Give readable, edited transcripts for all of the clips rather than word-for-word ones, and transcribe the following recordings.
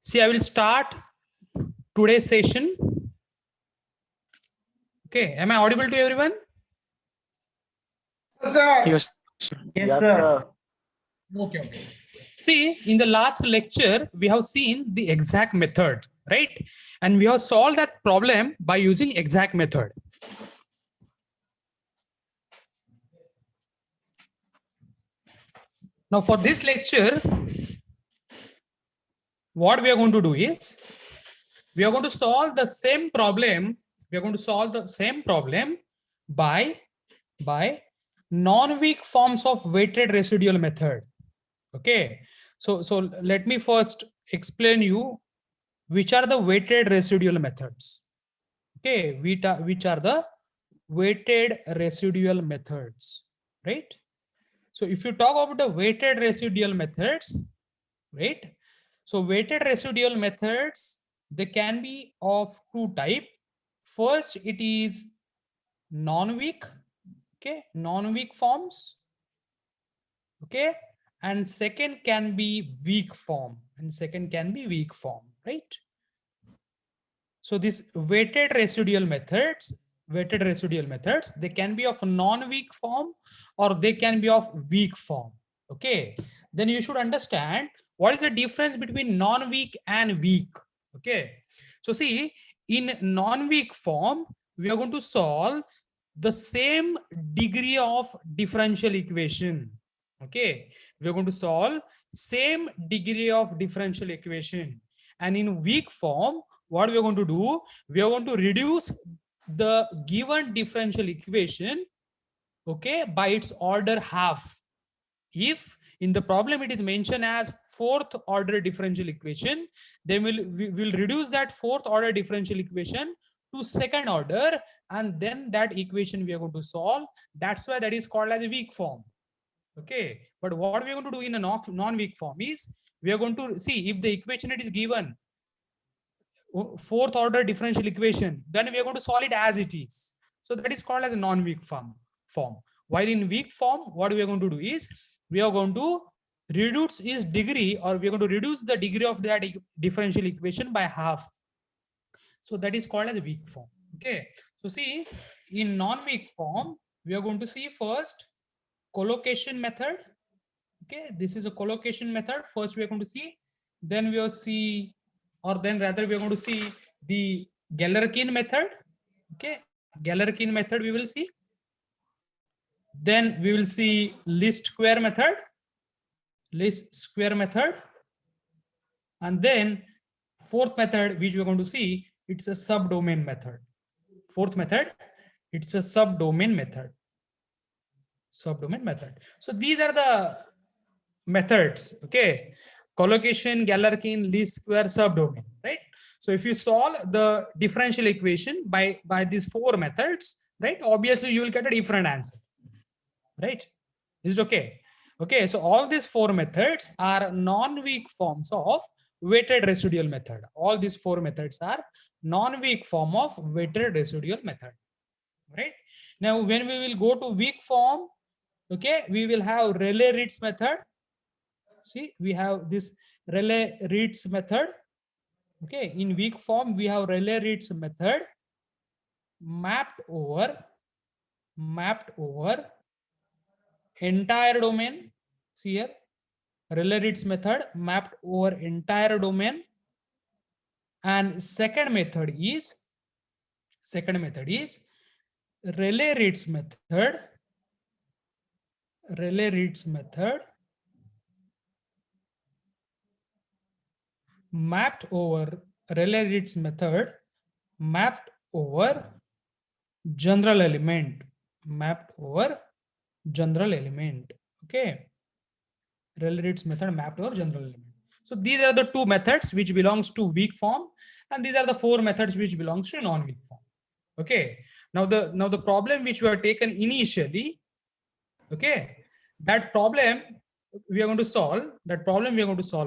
See, I will start today's session. Okay, am I audible to everyone? Yes. Yes, sir. Okay. See, in the last lecture, we have seen the exact method, right? And we have solved that problem by using exact method. Now, for this lecture, what we are going to do is, we are going to solve the same problem. We are going to solve the same problem by non-weak forms of weighted residual method. Okay, so let me first explain you which are the weighted residual methods. Okay, which are the weighted residual methods, right? So if you talk about the weighted residual methods, right? So weighted residual methods, they can be of two type. First, it is non-weak, okay, non-weak forms, okay, and second can be weak form, right? So these weighted residual methods, they can be of non-weak form or they can be of weak form. Okay, then you should understand what is the difference between non-weak and weak. Okay, so see, in non-weak form, we are going to solve the same degree of differential equation. Okay, we are going to solve same degree of differential equation, and in weak form, what we are going to do, we are going to reduce the given differential equation, okay, by its order half. If in the problem it is mentioned as fourth order differential equation, then we will reduce that fourth order differential equation to second order, and then that equation we are going to solve. That's why that is called as a weak form. Okay, but what we are going to do in a non-weak form is, we are going to see if the equation it is given fourth order differential equation, then we are going to solve it as it is. So that is called as a non-weak form. While in weak form, what we are going to do is, we are going to reduce its degree, or we are going to reduce the degree of that differential equation by half. So that is called as a weak form. Okay, so see, in non-weak form, we are going to see first collocation method. Okay, this is a collocation method. First we are going to see, then we will see, or then rather we are going to see the Galerkin method. Okay, Galerkin method we will see. Then we will see least square method, and then fourth method which we are going to see, it's a subdomain method. Fourth method, it's a subdomain method. So these are the methods. Okay, collocation, Galerkin, least square, subdomain, right? So if you solve the differential equation by these four methods, right, obviously you will get a different answer, right? Is it okay? Okay, so all these four methods are non-weak forms of weighted residual method. All these four methods are non-weak form of weighted residual method, right? Now when we will go to weak form, okay, we will have Rayleigh-Ritz method. See, we have this Rayleigh-Ritz method. Okay, in weak form, we have Rayleigh-Ritz method mapped over entire domain. See here, Rayleigh-Ritz method mapped over entire domain. And second method is Rayleigh-Ritz method mapped over Rayleigh-Ritz method mapped over general element. Okay, Rayleigh-Ritz method mapped over general element. So these are the two methods which belongs to weak form, and these are the four methods which belongs to non-weak form. Okay, now the problem which we have taken initially, okay, that problem we are going to solve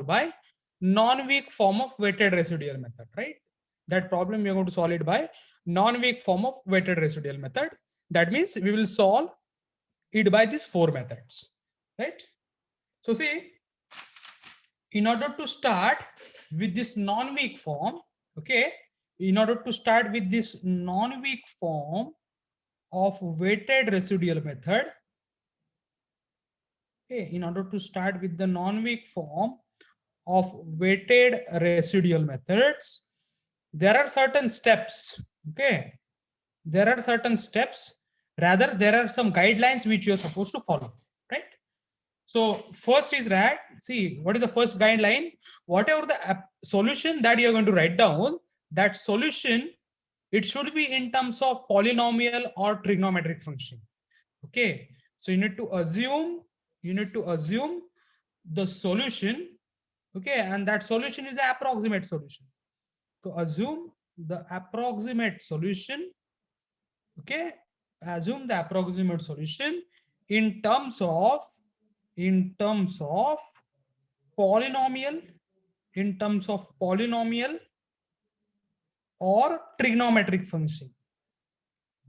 by non-weak form of weighted residual method, right? That problem we are going to solve it by non-weak form of weighted residual method. That means we will solve it by these four methods, right? So see, in order to start, with this non-weak form, okay, in order to start with this non-weak form of weighted residual method, okay, in order to start with the non-weak form of weighted residual methods, there are certain steps, okay, there are certain steps, rather there are some guidelines which you're supposed to follow, right? So first is that, see, what is the first guideline? Whatever the solution that you're going to write down, that solution, it should be in terms of polynomial or trigonometric function. Okay. So you need to assume the solution. Okay. And that solution is the approximate solution. So assume the approximate solution. Okay. Assume the approximate solution in terms of polynomial, in terms of polynomial or trigonometric function.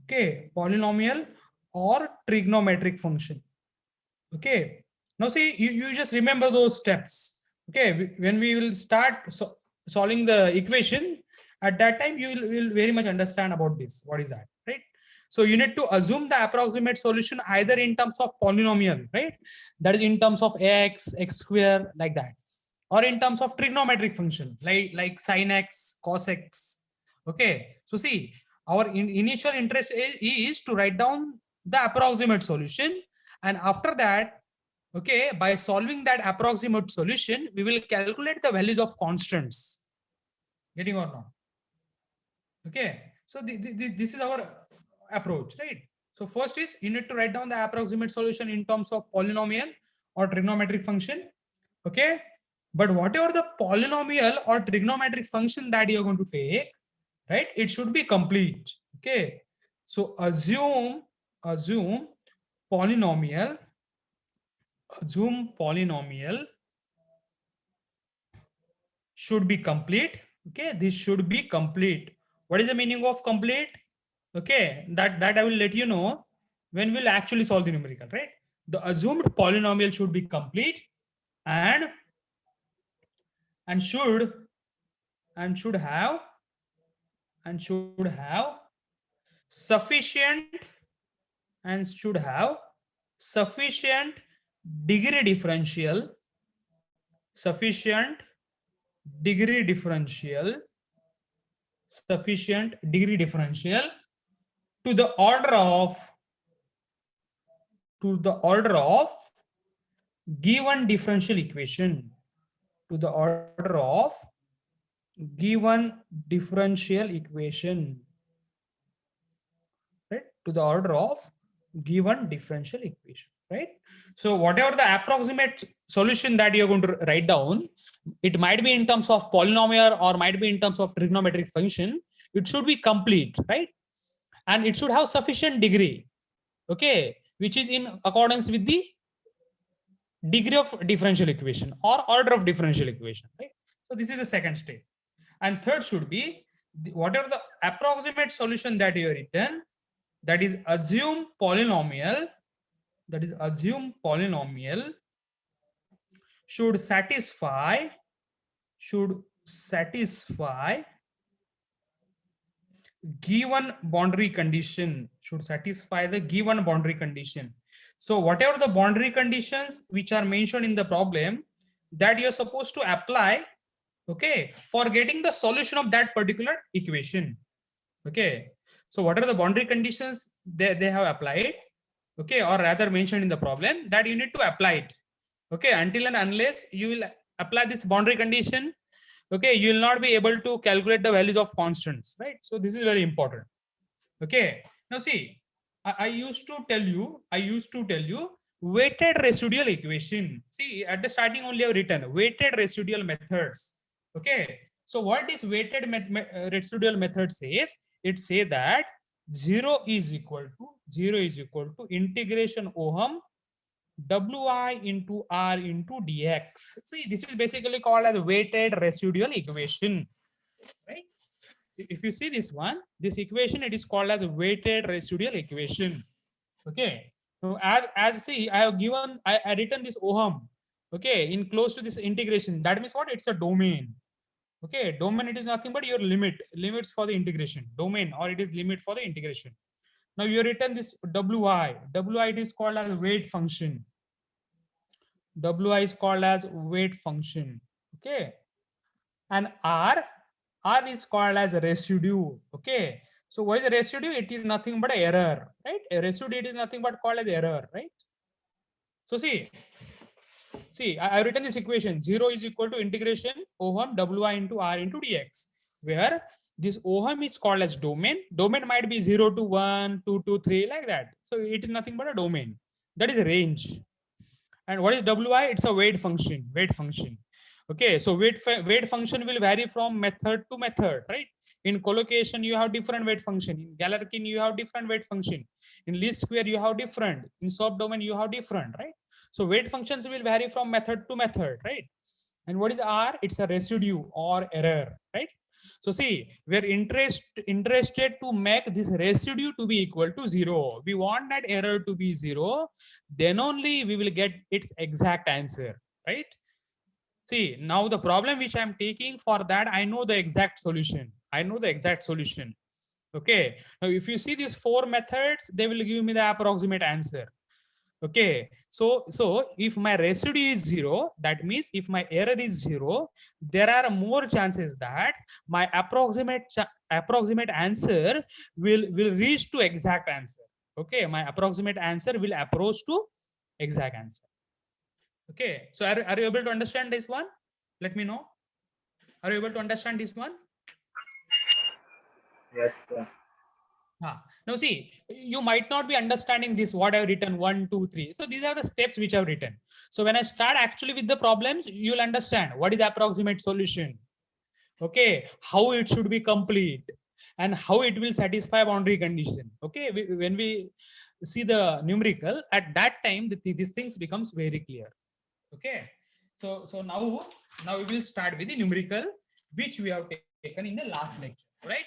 Okay, polynomial or trigonometric function. Okay, now see, you just remember those steps. Okay, when we will start solving the equation, at that time you will very much understand about this. What is that, right? So you need to assume the approximate solution either in terms of polynomial, right? That is in terms of x square, like that, or in terms of trigonometric function, like sin x, cos x. Okay, so see, our initial interest is to write down the approximate solution, and after that, okay, by solving that approximate solution, we will calculate the values of constants. Getting or not? Okay, so this is our approach, right? So first is you need to write down the approximate solution in terms of polynomial or trigonometric function. Okay, but whatever the polynomial or trigonometric function that you're going to take, right, it should be complete. Okay, so assume polynomial, should be complete. Okay, this should be complete. What is the meaning of complete? Okay, that I will let you know when we'll actually solve the numerical, right? The assumed polynomial should be complete and should have sufficient sufficient degree differential, sufficient degree differential to the order of given differential equation, to the order of given differential equation, right? To the order of given differential equation, right? So whatever the approximate solution that you're going to write down, it might be in terms of polynomial or might be in terms of trigonometric function. It should be complete, right? And it should have sufficient degree, okay, which is in accordance with the degree of differential equation or order of differential equation, right? So this is the second step. And third should be whatever the approximate solution that you have written, that is assume polynomial, should satisfy given boundary condition, should satisfy the given boundary condition. So whatever the boundary conditions which are mentioned in the problem that you're supposed to apply, okay, for getting the solution of that particular equation. Okay, so what are the boundary conditions they have applied, okay, or rather mentioned in the problem, that you need to apply it. Okay, until and unless you will apply this boundary condition, okay, you will not be able to calculate the values of constants, right? So this is very important. Okay, now see, I used to tell you weighted residual equation. See, at the starting only I've written weighted residual methods. Okay, so what this weighted residual method says, it say that 0 is equal to integration Ohm Wi into R into dx. See, this is basically called as weighted residual equation, right? If you see this one, this equation, it is called as a weighted residual equation. Okay, so as see, I have given, I written this Ohm, okay, in close to this integration. That means what? It's a domain. Okay, domain, it is nothing but your limits for the integration domain, or it is limit for the integration. Now you written this wi it is called as weight function. Wi is called as weight function. Okay, and r is called as a residue. Okay, so what is a residue? It is nothing but error, right? A residue, it is nothing but called as error, right? So see, I've written this equation. 0 is equal to integration ohm wi into r into dx, where this ohm is called as domain. Domain might be 0 to 1, 2 to 3, like that. So it is nothing but a domain. That is a range. And what is wi? It's a weight function. Weight function. Okay, so weight function will vary from method to method, right? In collocation, you have different weight function. In Galerkin, you have different weight function. In least square, you have different. In subdomain, you have different, right? So weight functions will vary from method to method, right? And what is R? It's a residue or error, right? So see, we're interested to make this residue to be equal to 0. We want that error to be 0. Then only we will get its exact answer, right? See, now the problem which I'm taking for that, I know the exact solution. I know the exact solution. Okay. Now, if you see these 4 methods, they will give me the approximate answer. Okay, so if my residue is 0, that means if my error is 0, there are more chances that my approximate answer will reach to exact answer. Okay, my approximate answer will approach to exact answer. Okay, so are you able to understand this one? Let me know. Are you able to understand this one? Yes, sir. Now see, you might not be understanding this, what I've written 1, 2, 3. So these are the steps which I've written. So when I start actually with the problems, you'll understand what is approximate solution. Okay, how it should be complete and how it will satisfy boundary condition. Okay, when we see the numerical, at that time, these things becomes very clear. Okay, so now we will start with the numerical, which we have taken in the last lecture, right?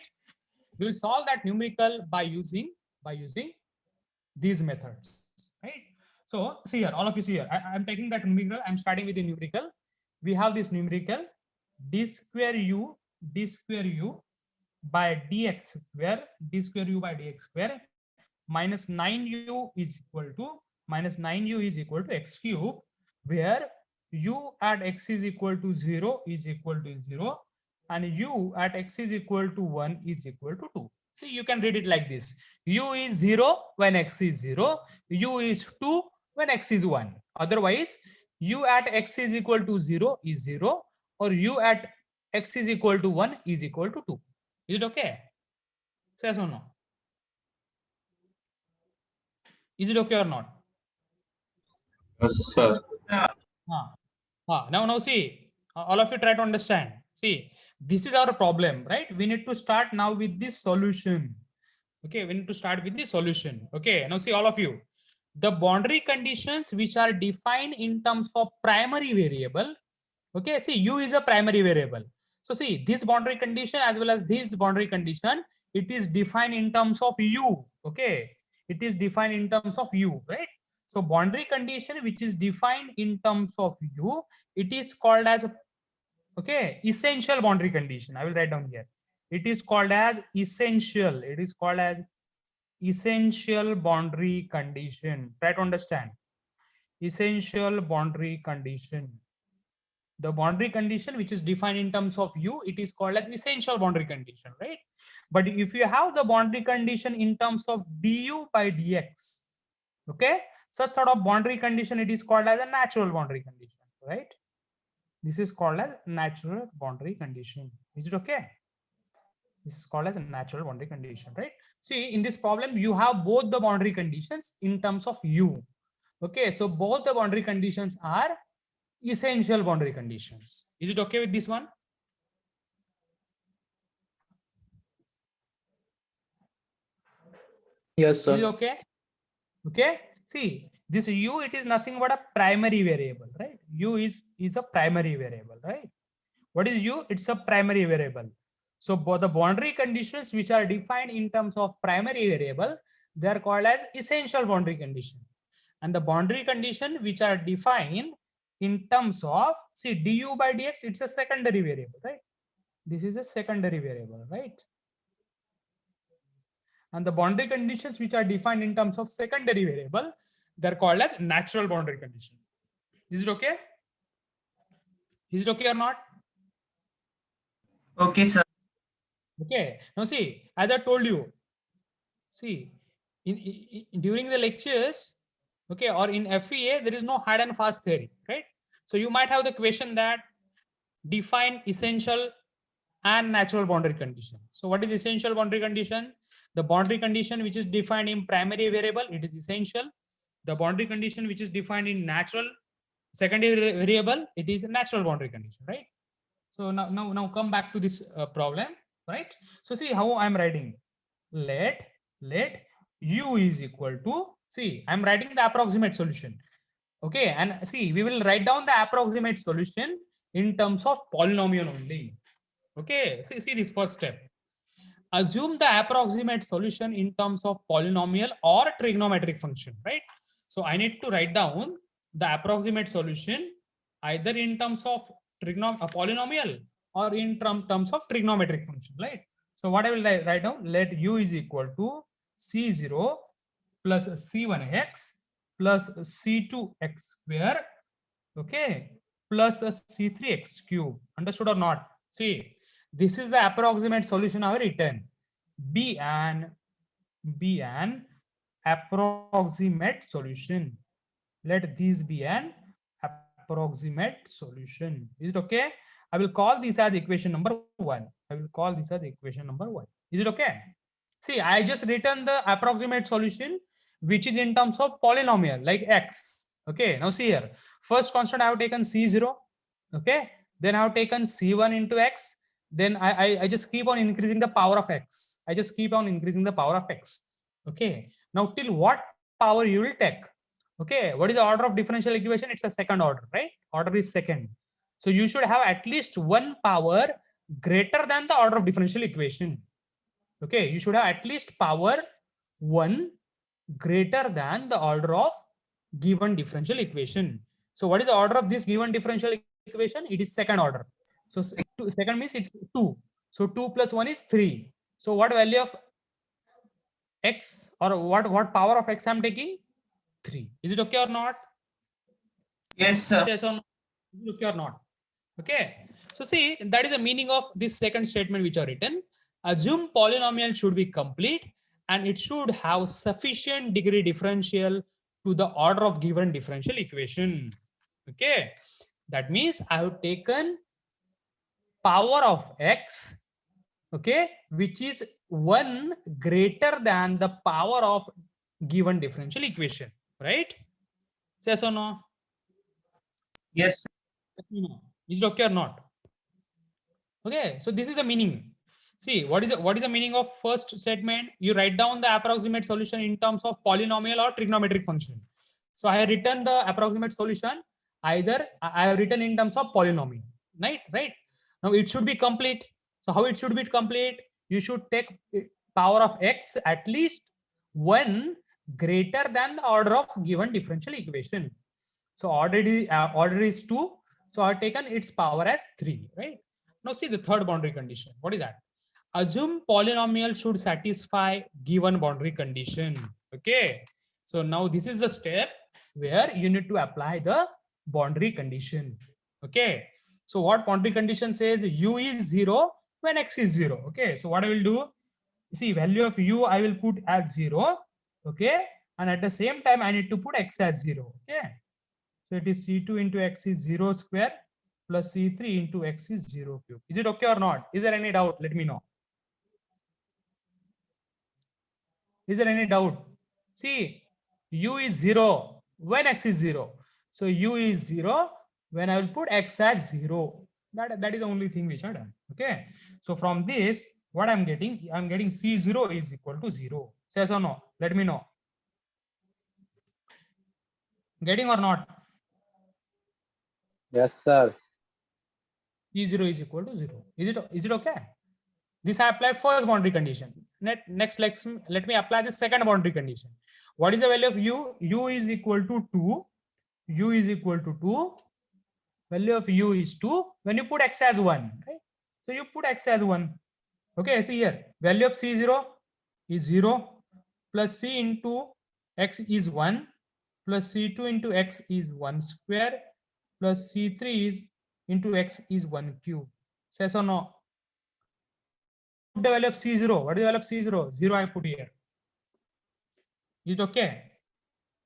We will solve that numerical by using these methods, right? So see here, all of you see here, I'm taking that numerical, I'm starting with the numerical. We have this numerical d square u by dx square, d square u by dx square minus 9u is equal to x cube, where u at x is equal to 0 is equal to 0 and u at x is equal to 1 is equal to 2. See, you can read it like this: u is 0 when x is 0, u is 2 when x is 1. Otherwise, u at x is equal to 0 is 0, or u at x is equal to 1 is equal to 2. Is it okay? Yes or no? Is it okay or not? Yes, sir. Now see, all of you try to understand. See, this is our problem, right? We need to start now with this solution. Okay, we need to start with the solution. Okay, now see, all of you, the boundary conditions which are defined in terms of primary variable. Okay, see, u is a primary variable. So see, this boundary condition as well as this boundary condition, it is defined in terms of u. Okay, it is defined in terms of u, right? So boundary condition which is defined in terms of u, it is called as, okay, essential boundary condition. I will write down here. It is called as essential. It is called as essential boundary condition. Try to understand. Essential boundary condition. The boundary condition which is defined in terms of u, it is called as essential boundary condition, right? But if you have the boundary condition in terms of du by dx, okay, such sort of boundary condition, it is called as a natural boundary condition, right? This is called as natural boundary condition. Is it okay? This is called as a natural boundary condition, right? See, in this problem, you have both the boundary conditions in terms of u. Okay, so both the boundary conditions are essential boundary conditions. Is it okay with this one? Yes, Is it sir. okay? Okay. See, this u, it is nothing but a primary variable, right? U is a primary variable, right? What is u? It's a primary variable. So the boundary conditions which are defined in terms of primary variable, they are called as essential boundary condition. And the boundary condition which are defined in terms of, see, du by dx, it's a secondary variable, right? This is a secondary variable, right? And the boundary conditions which are defined in terms of secondary variable, they're called as natural boundary condition. Is it okay? Is it okay or not? Okay, sir. Okay. Now see, as I told you, see, during the lectures, okay, or in FEA, there is no hard and fast theory, right? So you might have the question that define essential and natural boundary condition. So what is essential boundary condition? The boundary condition which is defined in primary variable, it is essential. The boundary condition which is defined in natural secondary variable, it is a natural boundary condition, right? So now come back to this problem, right? So see how I'm writing. Let u is equal to, see, I'm writing the approximate solution. Okay, and see, we will write down the approximate solution in terms of polynomial only. Okay, so see this first step. Assume the approximate solution in terms of polynomial or trigonometric function, right? So I need to write down the approximate solution either in terms of polynomial or in terms of trigonometric function, right? So what I will write down, let u is equal to c0 plus c1x plus c2x square, okay, plus c3x cube. Understood or not? See, this is the approximate solution I have written. Be an approximate solution. Let this be an approximate solution. Is it okay? I will call this as equation number 1. I will call this as equation number 1. Is it okay? See, I just written the approximate solution which is in terms of polynomial like x. Okay, now see here. First constant I have taken c0. Okay, then I have taken c1 into x. Then I just keep on increasing the power of x. I just keep on increasing the power of x. Okay, now till what power you will take? Okay, what is the order of differential equation? It's a second order, right? Order is second. So you should have at least one power greater than the order of differential equation. Okay, you should have at least power 1 greater than the order of given differential equation. So what is the order of this given differential equation? It is second order. So second means it's 2. So 2 plus 1 is 3. So what value of x, or what power of x I'm taking? 3. Is it okay or not? Yes, sir. Yes or no? Is it okay or not? Okay. So see, that is the meaning of this second statement which are written. Assume polynomial should be complete and it should have sufficient degree differential to the order of given differential equation. Okay. That means I have taken power of x, okay, which is 1 greater than the power of given differential equation, right? Yes or no? Yes. Is it okay or not? Okay, so this is the meaning. See, what is the meaning of first statement? You write down the approximate solution in terms of polynomial or trigonometric function. So I have written the approximate solution either I have written in terms of polynomial, right? Right. Now it should be complete. So how it should be complete? You should take power of x at least 1 greater than the order of given differential equation. So order is 2. So I've taken its power as 3, right? Now see the third boundary condition. What is that? Assume polynomial should satisfy given boundary condition. Okay. So now this is the step where you need to apply the boundary condition. Okay. So what boundary condition says? U is 0 when x is 0. Okay. So what I will do? See, value of u I will put as 0. Okay. And at the same time, I need to put x as 0. Okay. So it is c2 into x is 0 square plus c3 into x is 0 cube. Is it okay or not? Is there any doubt? Let me know. Is there any doubt? See, u is 0 when x is 0. So u is 0 when I will put x as 0. That is the only thing which I done. Okay. So from this, what I'm getting c0 is equal to 0. Yes or no? Let me know. Getting or not? Yes, sir. C0 is equal to 0. Is it okay? This I applied first boundary condition. Next, let me apply the second boundary condition. What is the value of u? U is equal to 2. U is equal to 2. Value of u is 2 when you put x as 1. Right? So you put x as 1. Okay, see here, value of C0 is 0 plus C into x is 1 plus C2 into x is 1 square plus C3 is into x is 1 cube. Yes or no? The value of C0. What is the value of C0? 0 I put here. Is it okay?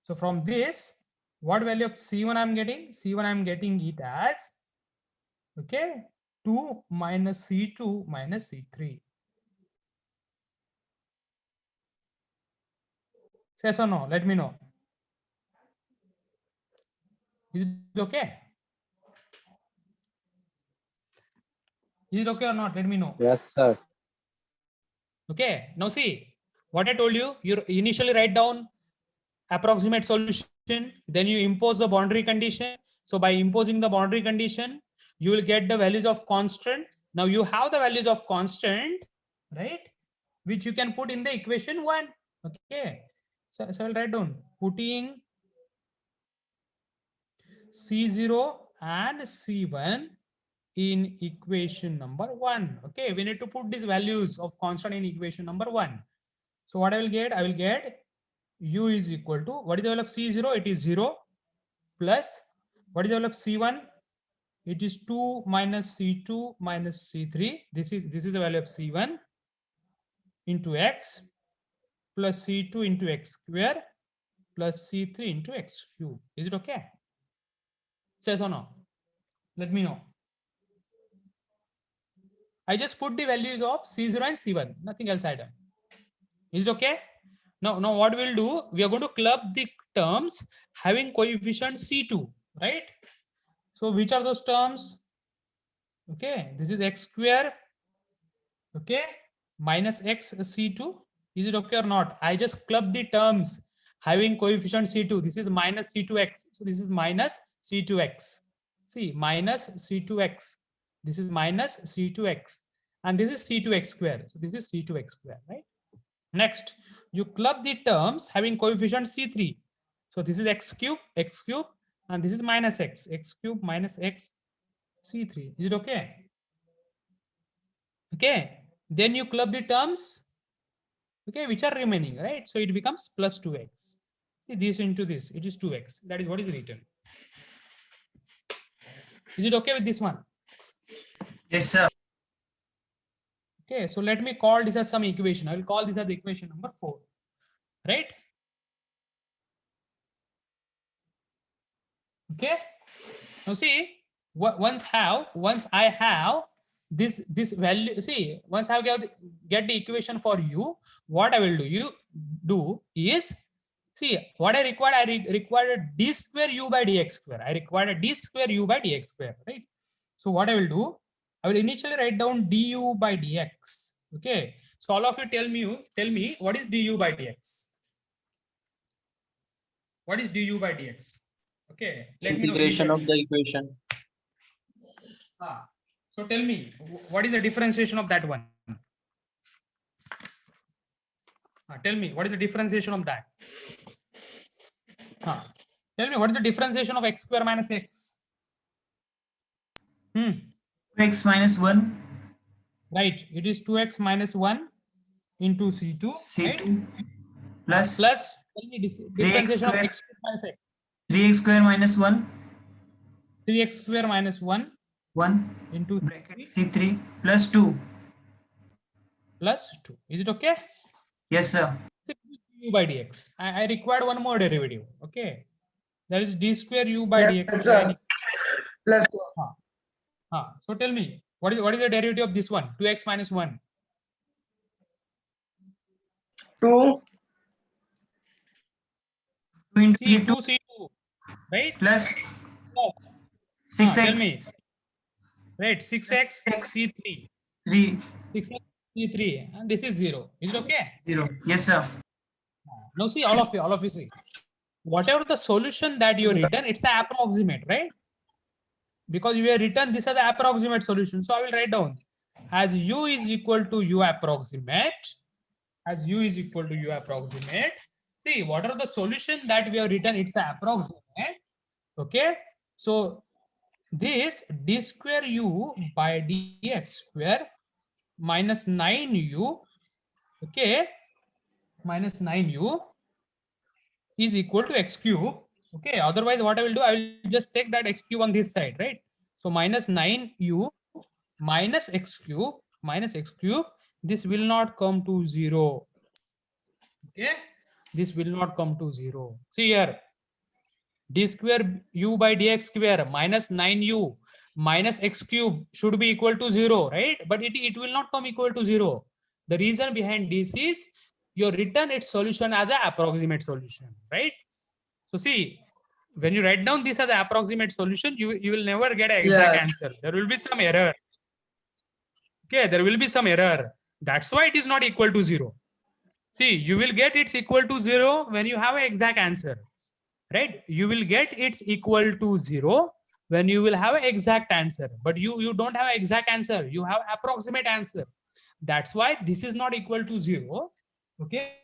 So from this, what value of C1 I'm getting? C1 I'm getting it as, okay, 2 minus C2 minus C3. Yes or no? Let me know. Is it okay? Is it okay or not? Let me know. Yes, sir. Okay. Now see what I told you. You initially write down approximate solution, then you impose the boundary condition. So by imposing the boundary condition, you will get the values of constant. Now you have the values of constant, right? Which you can put in the equation 1. Okay. So I'll write down putting C0 and C1 in equation number 1. Okay, we need to put these values of constant in equation number 1. So what I will get? I will get u is equal to, what is the value of C0? It is 0 plus, what is the value of C1? It is 2 minus C2 minus C3. This is the value of C1 into x plus C2 into x square plus C3 into x cube. Is it okay? Yes or no? Let me know. I just put the values of C0 and C1, nothing else I done. Is it okay? Now what we'll do, we are going to club the terms having coefficient C2, right? So which are those terms? Okay, this is x square, okay, minus x C2. Is it okay or not? I just club the terms having coefficient C2. This is minus C2x. So this is minus C2x. See, minus C2x. This is minus C2x. And this is C2x square. So this is C2x square, right? Next, you club the terms having coefficient C3. So this is x cube, and this is minus x cube minus x C3. Is it okay? Okay. Then you club the terms, okay, which are remaining, right? So it becomes plus 2x. See, this into this, it is 2x. That is what is written. Is it okay with this one? Yes, sir. Okay, so let me call this as some equation. I will call this as equation number 4, right? Okay. Now see, once I have this value, see, once I get the equation for u, what I will do is, see, what I required d square u by dx square. I required a d square u by dx square, right? So what I will do, I will initially write down du by dx. Okay. So all of you tell me what is du by dx? What is du by dx? Okay. Let me know Integration of immediately. the equation. So tell me, what is the differentiation of that one? Tell me, what is the differentiation of that? Tell me, what is the differentiation of x square minus x? 2x minus 1. Right, it is 2x minus 1 into C2, C2 right? plus Tell me differentiation of square. x square minus x. 3x square minus 1. 3x square minus 1 1 into bracket C3 plus 2. plus 2. Is it okay? Yes, sir. U by dx. I required one more derivative. Okay, that is d square u by Yes, dx. sir. Plus So tell me, what is the derivative of this one? 2x minus 1. 2 2 into C2 C2 C2, right? plus Tell 6x me, right? 6x C3, 3 6x C3, and this is 0. Is it okay? 0. Yes, sir. Now see, all of you see, whatever the solution that you written, it's an approximate, right? Because you have written this as the approximate solution. So I will write down as u is equal to u approximate, as u is equal to u approximate. See, whatever the solution that we have written, it's an approximate. Okay. So this d square u by dx square minus 9u, okay, minus 9u is equal to x cube. Okay, otherwise what I will do, I will just take that x cube on this side, right? So minus 9u minus x cube, this will not come to 0. Okay, this will not come to 0. See here, d square u by dx square minus 9u minus x cube should be equal to 0, right? But it will not come equal to 0. The reason behind this is you written its solution as an approximate solution, right? So see, when you write down this as an approximate solution, you will never get an exact Yes. answer. There will be some error. Okay, there will be some error. That's why it is not equal to 0. See, you will get it's equal to 0 when you have an exact answer, right? You will get it's equal to 0 when you will have an exact answer, but you don't have an exact answer, you have approximate answer. That's why this is not equal to 0. Okay,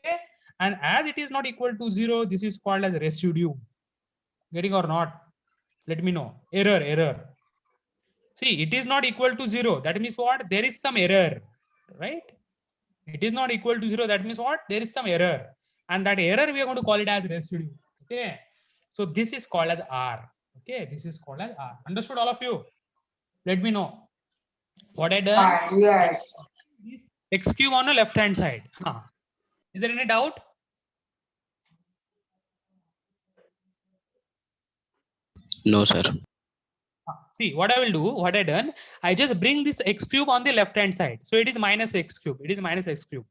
and as it is not equal to 0, this is called as residue. Getting or not? Let me know. Error. See, it is not equal to 0. That means what? There is some error, right? It is not equal to 0. That means what? There is some error. And that error, we are going to call it as residue. Okay. So this is called as R. Okay. This is called as R. Understood, all of you? Let me know. What I done? Yes. X cube on the left hand side. Huh. Is there any doubt? No, sir. See, what I will do, what I done, I just bring this x cube on the left hand side. So it is minus x cube. It is minus x cube.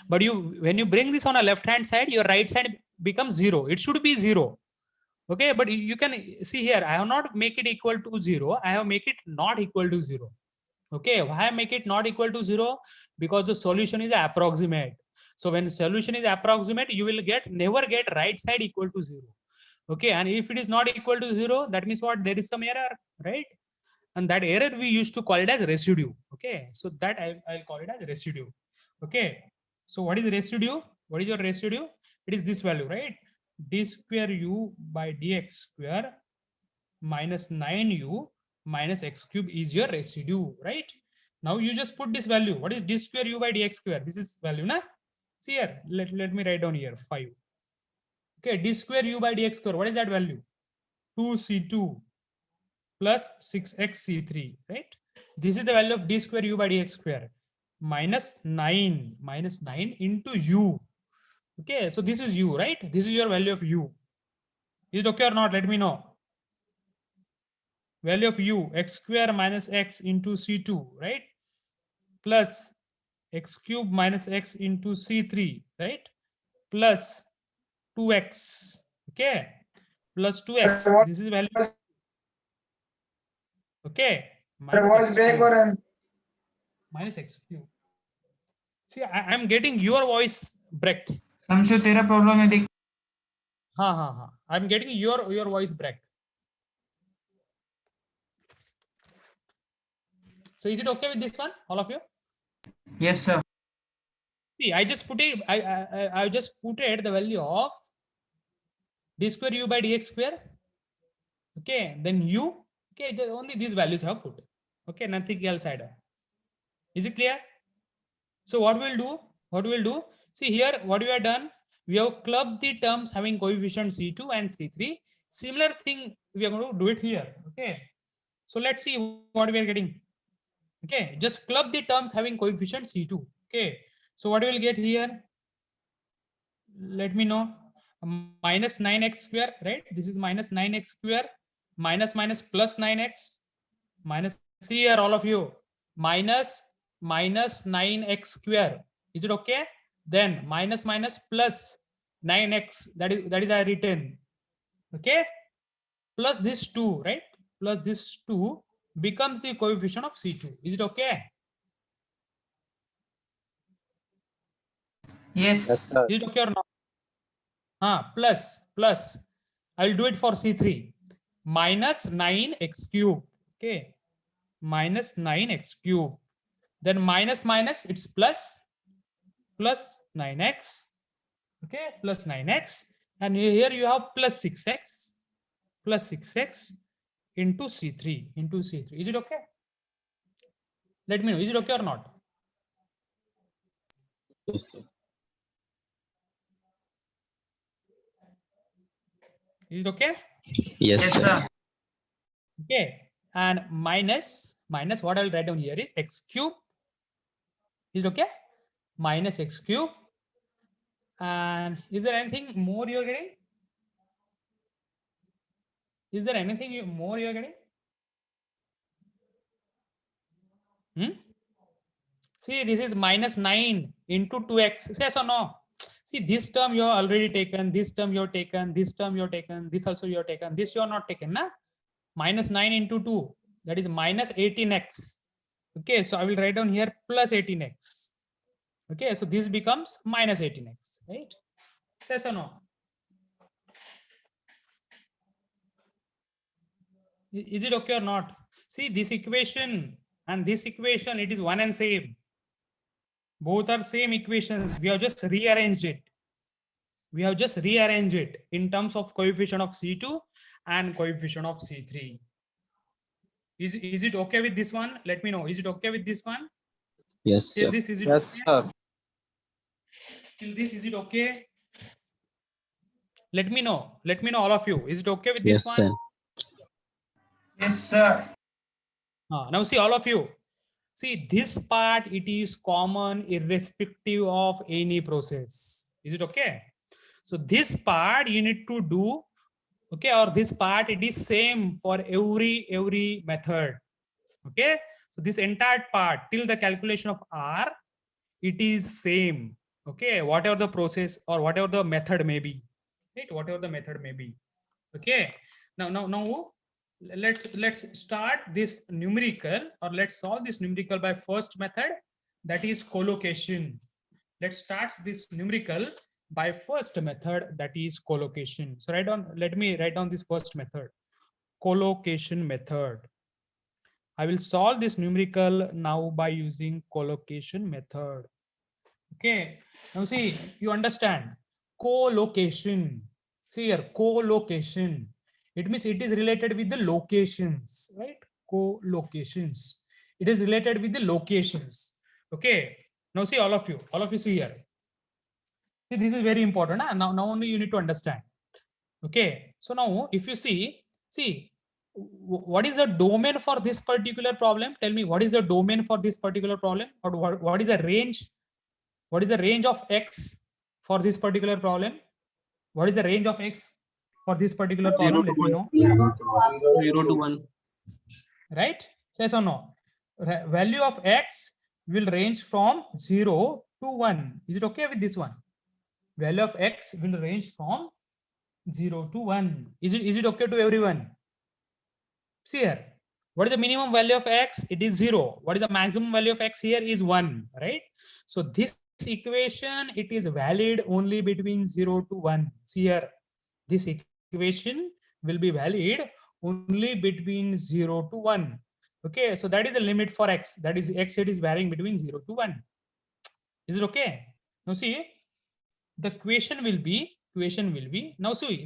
But when you bring this on a left hand side, your right side becomes 0. It should be 0. Okay, but you can see here, I have not make it equal to 0. I have make it not equal to 0. Okay, why I make it not equal to 0? Because the solution is approximate. So when solution is approximate, you will never get right side equal to 0. Okay, and if it is not equal to 0, that means what? There is some error, right? And that error we used to call it as residue. Okay, so that I'll call it as residue. Okay, so what is residue? What is your residue? It is this value, right? D square u by dx square minus 9u minus x cube is your residue, right? Now you just put this value. What is d square u by dx square? This is value, na? See here, let me write down here 5. Okay, d square u by dx square, what is that value? 2c2 plus 6xc3, right? This is the value of d square u by dx square minus 9 into u. Okay, so this is u, right? This is your value of u. Is it okay or not? Let me know. Value of u, x square minus x into c2, right? Plus x cube minus x into c3, right? Plus 2x, okay? Plus 2x, this is value. Okay. Voice break or Minus x cube. See, I'm getting your voice break. समझो तेरा problem है देख. हाँ. I'm getting your voice break. So is it okay with this one, all of you? Yes, sir. See, I just put it. I just put it the value of d square u by dx square. Okay, then u. Okay, only these values I have put. Okay, nothing else I done. Is it clear? So what we'll do? What we'll do? See here, what we have done. We have clubbed the terms having coefficient c2 and c3. Similar thing we are going to do it here. Okay. So let's see what we are getting. Okay, just club the terms having coefficient c2. Okay. So what we will get here? Let me know. Minus 9x square, right? This is minus 9x square minus plus 9x minus, see here all of you, minus 9x square. Is it okay? Then minus plus 9x, that is I written. Okay, plus this 2, right? Plus this 2 becomes the coefficient of c2. Is it okay? Yes. Yes, sir. Is it okay or not? Plus I'll do it for c3. Minus 9x cube. Okay, minus 9x cube. Then minus it's plus 9x. Okay, plus 9x. And here you have plus 6x. into C3 into C3. Is it okay? Let me know. Is it okay or not? Yes, sir. Is it okay? Yes, Yes, sir. sir. Okay. And minus what I will write down here is x cube. Is it okay? Minus x cube. And is there anything more you're getting? Is there anything more you're getting? See, this is minus 9 into 2x. Yes or no? See, this term you have already taken, this term you have taken, this term you have taken, this also you have taken, this you are not taken. Na? Minus 9 into 2, that is minus 18x. Okay, so I will write down here plus 18x. Okay, so this becomes minus 18x, right? Yes or no? Is it okay or not? See, this equation and this equation, it is one and same. Both are same equations. We have just rearranged it. We have just rearranged it in terms of coefficient of C2 and coefficient of C3. Is it okay with this one? Let me know. Is it okay with this one? Yes, Till sir. this, is it Yes, okay? sir. Till this, is it okay? Let me know. Let me know, all of you. Is it okay with Yes, this one? sir. Yes, sir. Now see, all of you. See, this part, it is common irrespective of any process. Is it okay? So this part you need to do, okay, or this part, it is same for every method. Okay, so this entire part till the calculation of R, it is same. Okay, whatever the process or whatever the method may be, right? Whatever the method may be. Okay, now let's start this numerical, or let's solve this numerical by first method, that is collocation. Let's start this numerical by first method, that is collocation. So let me write down this first method, collocation method. I will solve this numerical now by using collocation method. Okay, now see, you understand collocation. See here, collocation. It means it is related with the locations, right? Collocations. It is related with the locations. Okay. Now see, all of you see here. See, this is very important. Huh? Now only you need to understand. Okay. So now if you see, what is the domain for this particular problem? Tell me, what is the domain for this particular problem, or what is the range? What is the range of x for this particular problem? What is the range of x for this particular problem? Let me know. 0 to 1. Right? Yes or no? Value of x will range from 0 to 1. Is it okay with this one? Value of x will range from 0 to 1. Is it okay to everyone? See here. What is the minimum value of x? It is 0. What is the maximum value of x here is 1, right? So this equation, it is valid only between 0 to 1. See here, this equation will be valid only between 0 to 1. Okay, so that is the limit for x. That is x, it is varying between 0 to 1. Is it okay? Now see, the equation will be now see,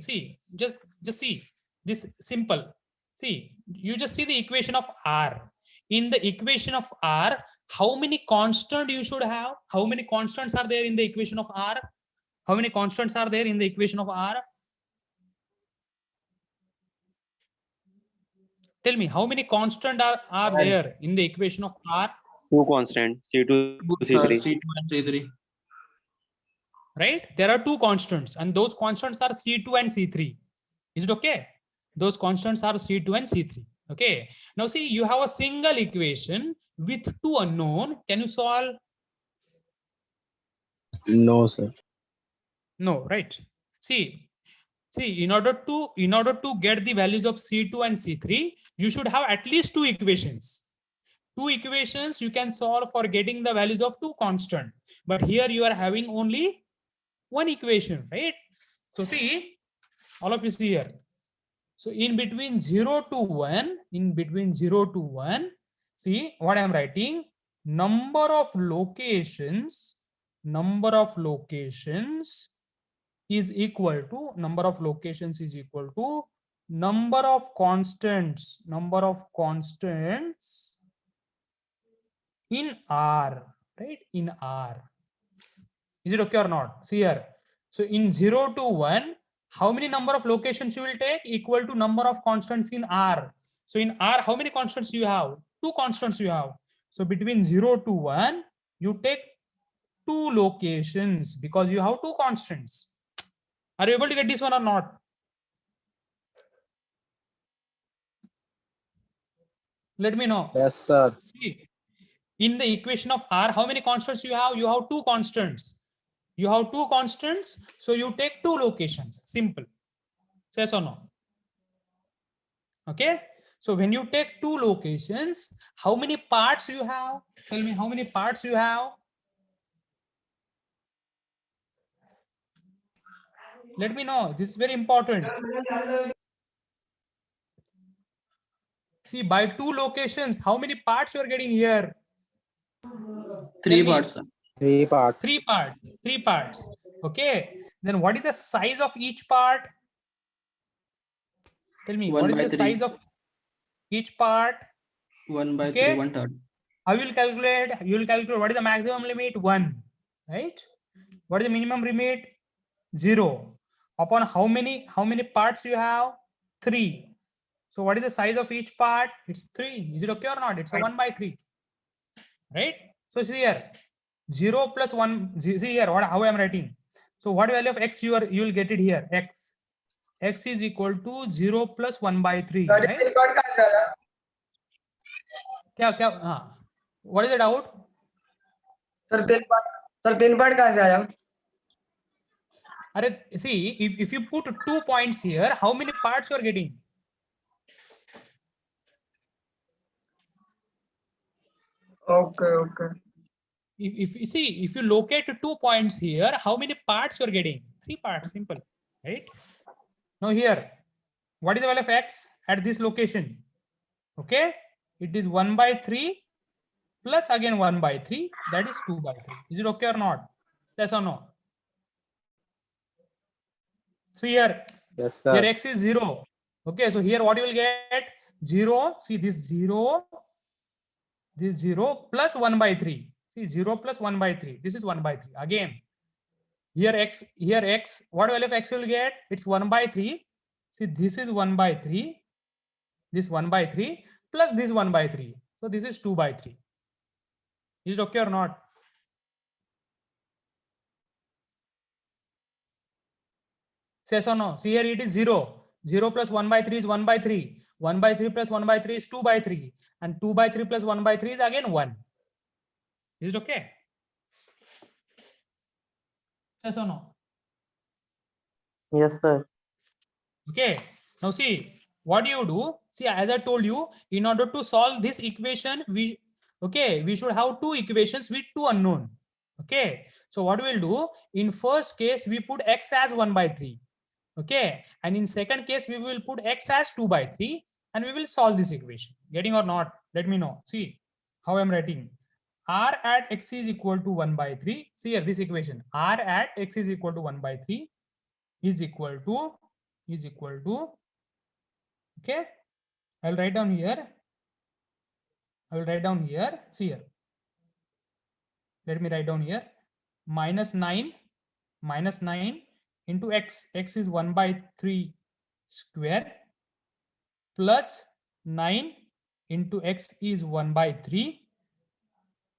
just see this simple. See, you just see the equation of R. In the equation of R, how many constants you should have? How many constants are there in the equation of R? How many constants are there in the equation of R? Tell me, how many constants are there in the equation of R? Two constant C2, C3. C2 and C3. Right? There are two constants, and those constants are C2 and C3. Is it okay? Those constants are C2 and C3. Okay. Now see, you have a single equation with two unknown. Can you solve? No, sir. No, right? See, in order to get the values of C2 and C3, you should have at least two equations. Two equations you can solve for getting the values of two constant. But here you are having only one equation, right? So see, all of you see here. So in between 0 to 1, see what I'm writing, number of locations is equal to number of constants in R, right? In R. Is it okay or not? See here. So in 0 to 1, how many number of locations you will take? Equal to number of constants in R. So in R, how many constants you have? 2 constants you have. So between 0 to 1, you take 2 locations because you have 2 constants. Are you able to get this one or not? Let me know. Yes, sir. See, in the equation of R, how many constants you have? You have 2 constants. You have 2 constants, so you take 2 locations. Simple. Yes or no? Okay. So when you take 2 locations, how many parts you have? Tell me how many parts you have. Let me know. This is very important. See, by 2 locations, how many parts you are getting here? 3 Tell me. parts, sir. 3 parts. 3 parts. Okay. Then what is the size of each part? Tell me, 1 what is by the 3. size of each part? 1 by Okay. 3, 1/3. How you will calculate? You will calculate what is the maximum limit? 1. Right? What is the minimum limit? 0. Upon how many parts you have? 3. So what is the size of each part? It's 3. Is it okay or not? It's a 1 by 3. Right? So see here. 0 plus 1. See here how I am writing. So what value of x you will get it here? X is equal to 0 plus 1 by 3. Sorry, Right? तीन part कहाँ से आया? क्या हाँ. What is the doubt? Sir, तीन part कहाँ से आया? See, if you put 2 points here, how many parts you are getting? Okay. If you see, if you locate 2 points here, how many parts you are getting? 3 parts. Simple, right? Now here, what is the value of x at this location? Okay, it is 1 by 3 plus again 1 by 3. That is 2 by 3. Is it okay or not? Yes or no? So here. Yes, Here sir. x is 0. Okay, so here what you will get? 0. See this 0 plus 1 by 3. See 0 plus 1 by 3. This is 1 by 3. Again, here x, what value of x you will get? It's 1 by 3. See, this is 1 by 3. This 1 by 3 plus this 1 by 3. So this is 2 by 3. Is it okay or not? Yes or no? See here it is 0. 0 plus 1 by 3 is 1 by 3. 1 by 3 plus 1 by 3 is 2 by 3. And 2 by 3 plus 1 by 3 is again 1. Is it okay? Yes or no? Yes, sir. Okay. Now see, what do you do? See, as I told you, in order to solve this equation, we should have 2 equations with 2 unknown. Okay. So what we'll do, in first case, we put x as 1 by 3. Okay. And in second case, we will put x as 2 by 3 and we will solve this equation. Getting or not? Let me know. See how I'm writing. R at x is equal to 1 by 3. See here this equation. R at x is equal to 1 by 3 is equal to, okay. I'll write down here. See here. Let me write down here. Minus 9 into x. X is 1 by 3 square plus 9 into x is 1 by 3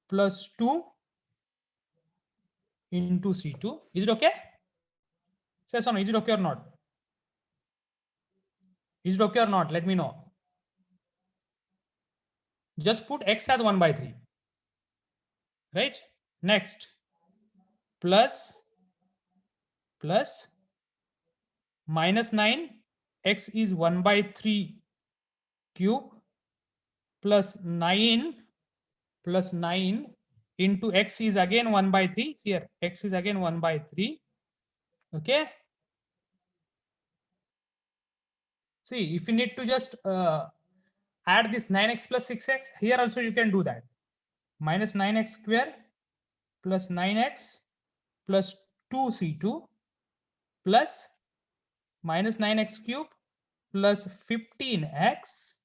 plus 2 into C2. Is it okay? Say so. Is it okay or not? Is it okay or not? Let me know. Just put x as 1 by 3. Right? Next. Plus minus 9. X is 1 by 3 cube plus 9 into x is again 1 by 3. See here, x is again 1 by 3. Okay. See, if you need to just add this 9x plus 6x, here also you can do that. Minus 9x square plus 9x plus 2c2 plus minus 9x cube plus 15x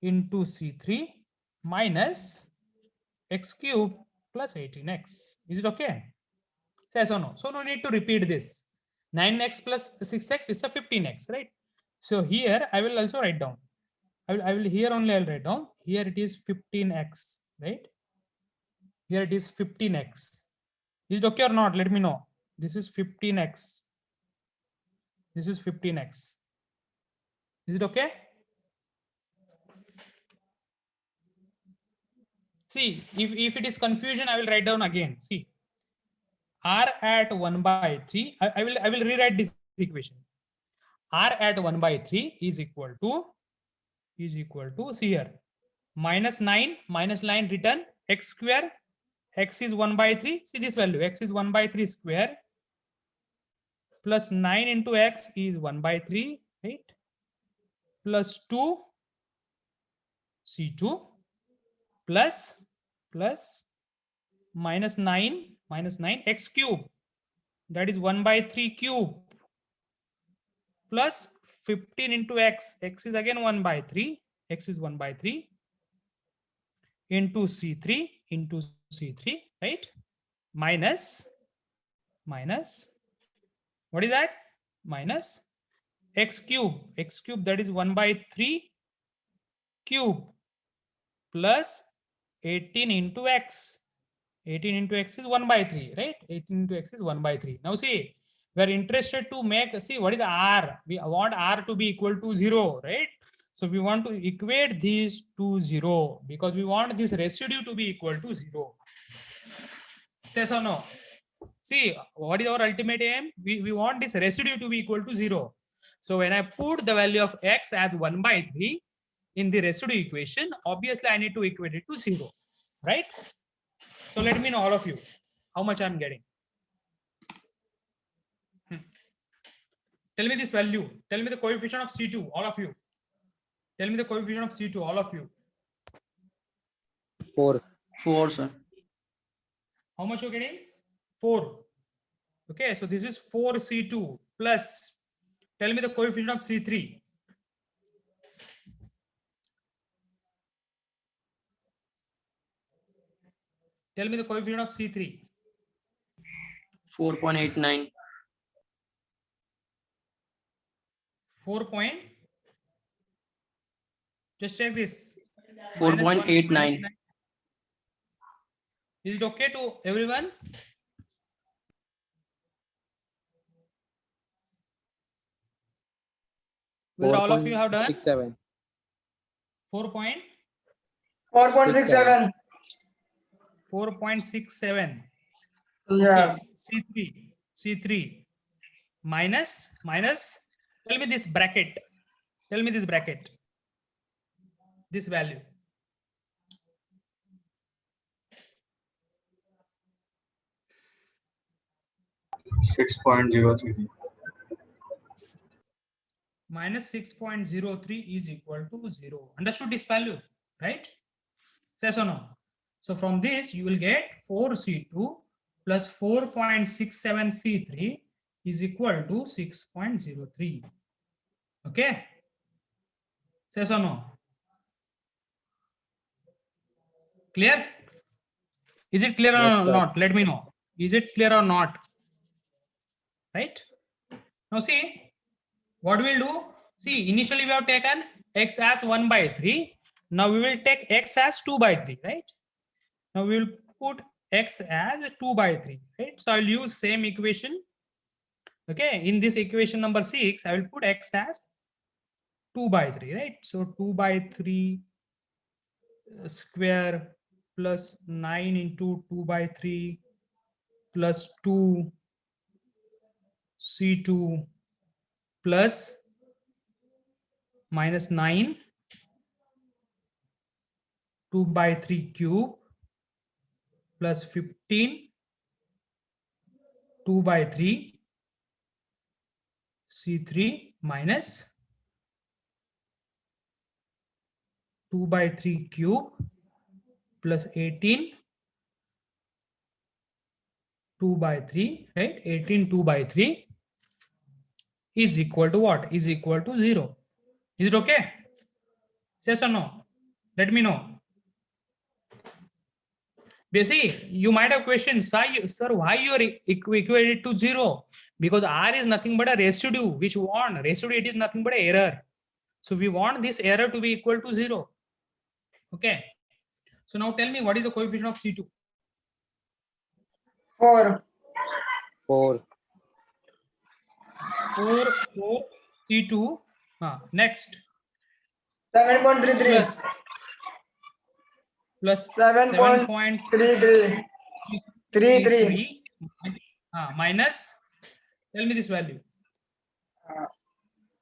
into C3 minus x cube plus 18x. Is it okay? Yes or no? So no need to repeat this. 9x plus 6x is a 15x, right? So here I will also write down. I will here only I'll write down. Here it is 15x, right? Here it is 15x. Is it okay or not? Let me know. This is 15x. This is 15x. Is it okay? See, if it is confusion, I will write down again. See, r at 1/3. I will rewrite this equation. R at 1/3 is equal to see here -9 written x square, x is 1/3. See this value, x is 1/3 square plus 9 into x is 1/3, right? Plus 2 C2 plus minus 9 x cube, that is 1/3 cube, plus 15 into x is again 1/3, x is 1/3 into C3 right? Minus what is that? Minus x cube, that is 1/3 cube plus 18 into x. 18 into x is 1/3, right? 18 into x is 1/3. Now see, we are interested to make, see what is r? We want r to be equal to 0, right? So we want to equate these to 0 because we want this residue to be equal to 0. Yes or no? See, what is our ultimate aim? We want this residue to be equal to 0. So when I put the value of x as 1/3 in the residue equation, obviously I need to equate it to 0, right? So let me know, all of you, how much I'm getting. Tell me this value. Tell me the coefficient of C2, all of you. Tell me the coefficient of C2, all of you. 4. 4, sir. How much you're getting? 4. Okay, so this is 4C2 plus, tell me the coefficient of C3. Tell me the coefficient of C3. 4.89. 4 point. Just check this. 4.89. Is it okay to everyone? Whether all of you have done? 4.67. 4 point. 4.67. 4.67. Yes. C3 minus, tell me this bracket, this value. -6.03. Minus 6.03 is equal to 0. Understood this value, right? Yes or no? So from this you will get 4C2 plus 4.67 C3 is equal to 6.03. Okay? Yes or no? Clear? Is it clear Yes, or sir. not? Let me know. Is it clear or not? Right? Now see, what we'll do? See, initially we have taken x as 1/3. Now we will take x as 2/3, right? Now we will put x as 2/3, right? So I'll use same equation. Okay, in this equation number 6, I will put x as 2/3, right? So 2/3 square plus 9 into 2/3 plus 2 C2 plus minus 9 2/3 cube plus 15 2/3 C3 minus 2/3 cube plus 18 2/3, right? 18 2/3 is equal to what? Is equal to 0. Is it okay? Yes or no? Let me know. Basically, you might have questioned, sir, why you are equated to 0? Because R is nothing but a residue, which we want. Residue, it is nothing but an error. So we want this error to be equal to 0. Okay. So now tell me, what is the coefficient of C2? 4. 4. 4, C2. Next. 7.33. Plus 7.33. 33. minus, tell me this value.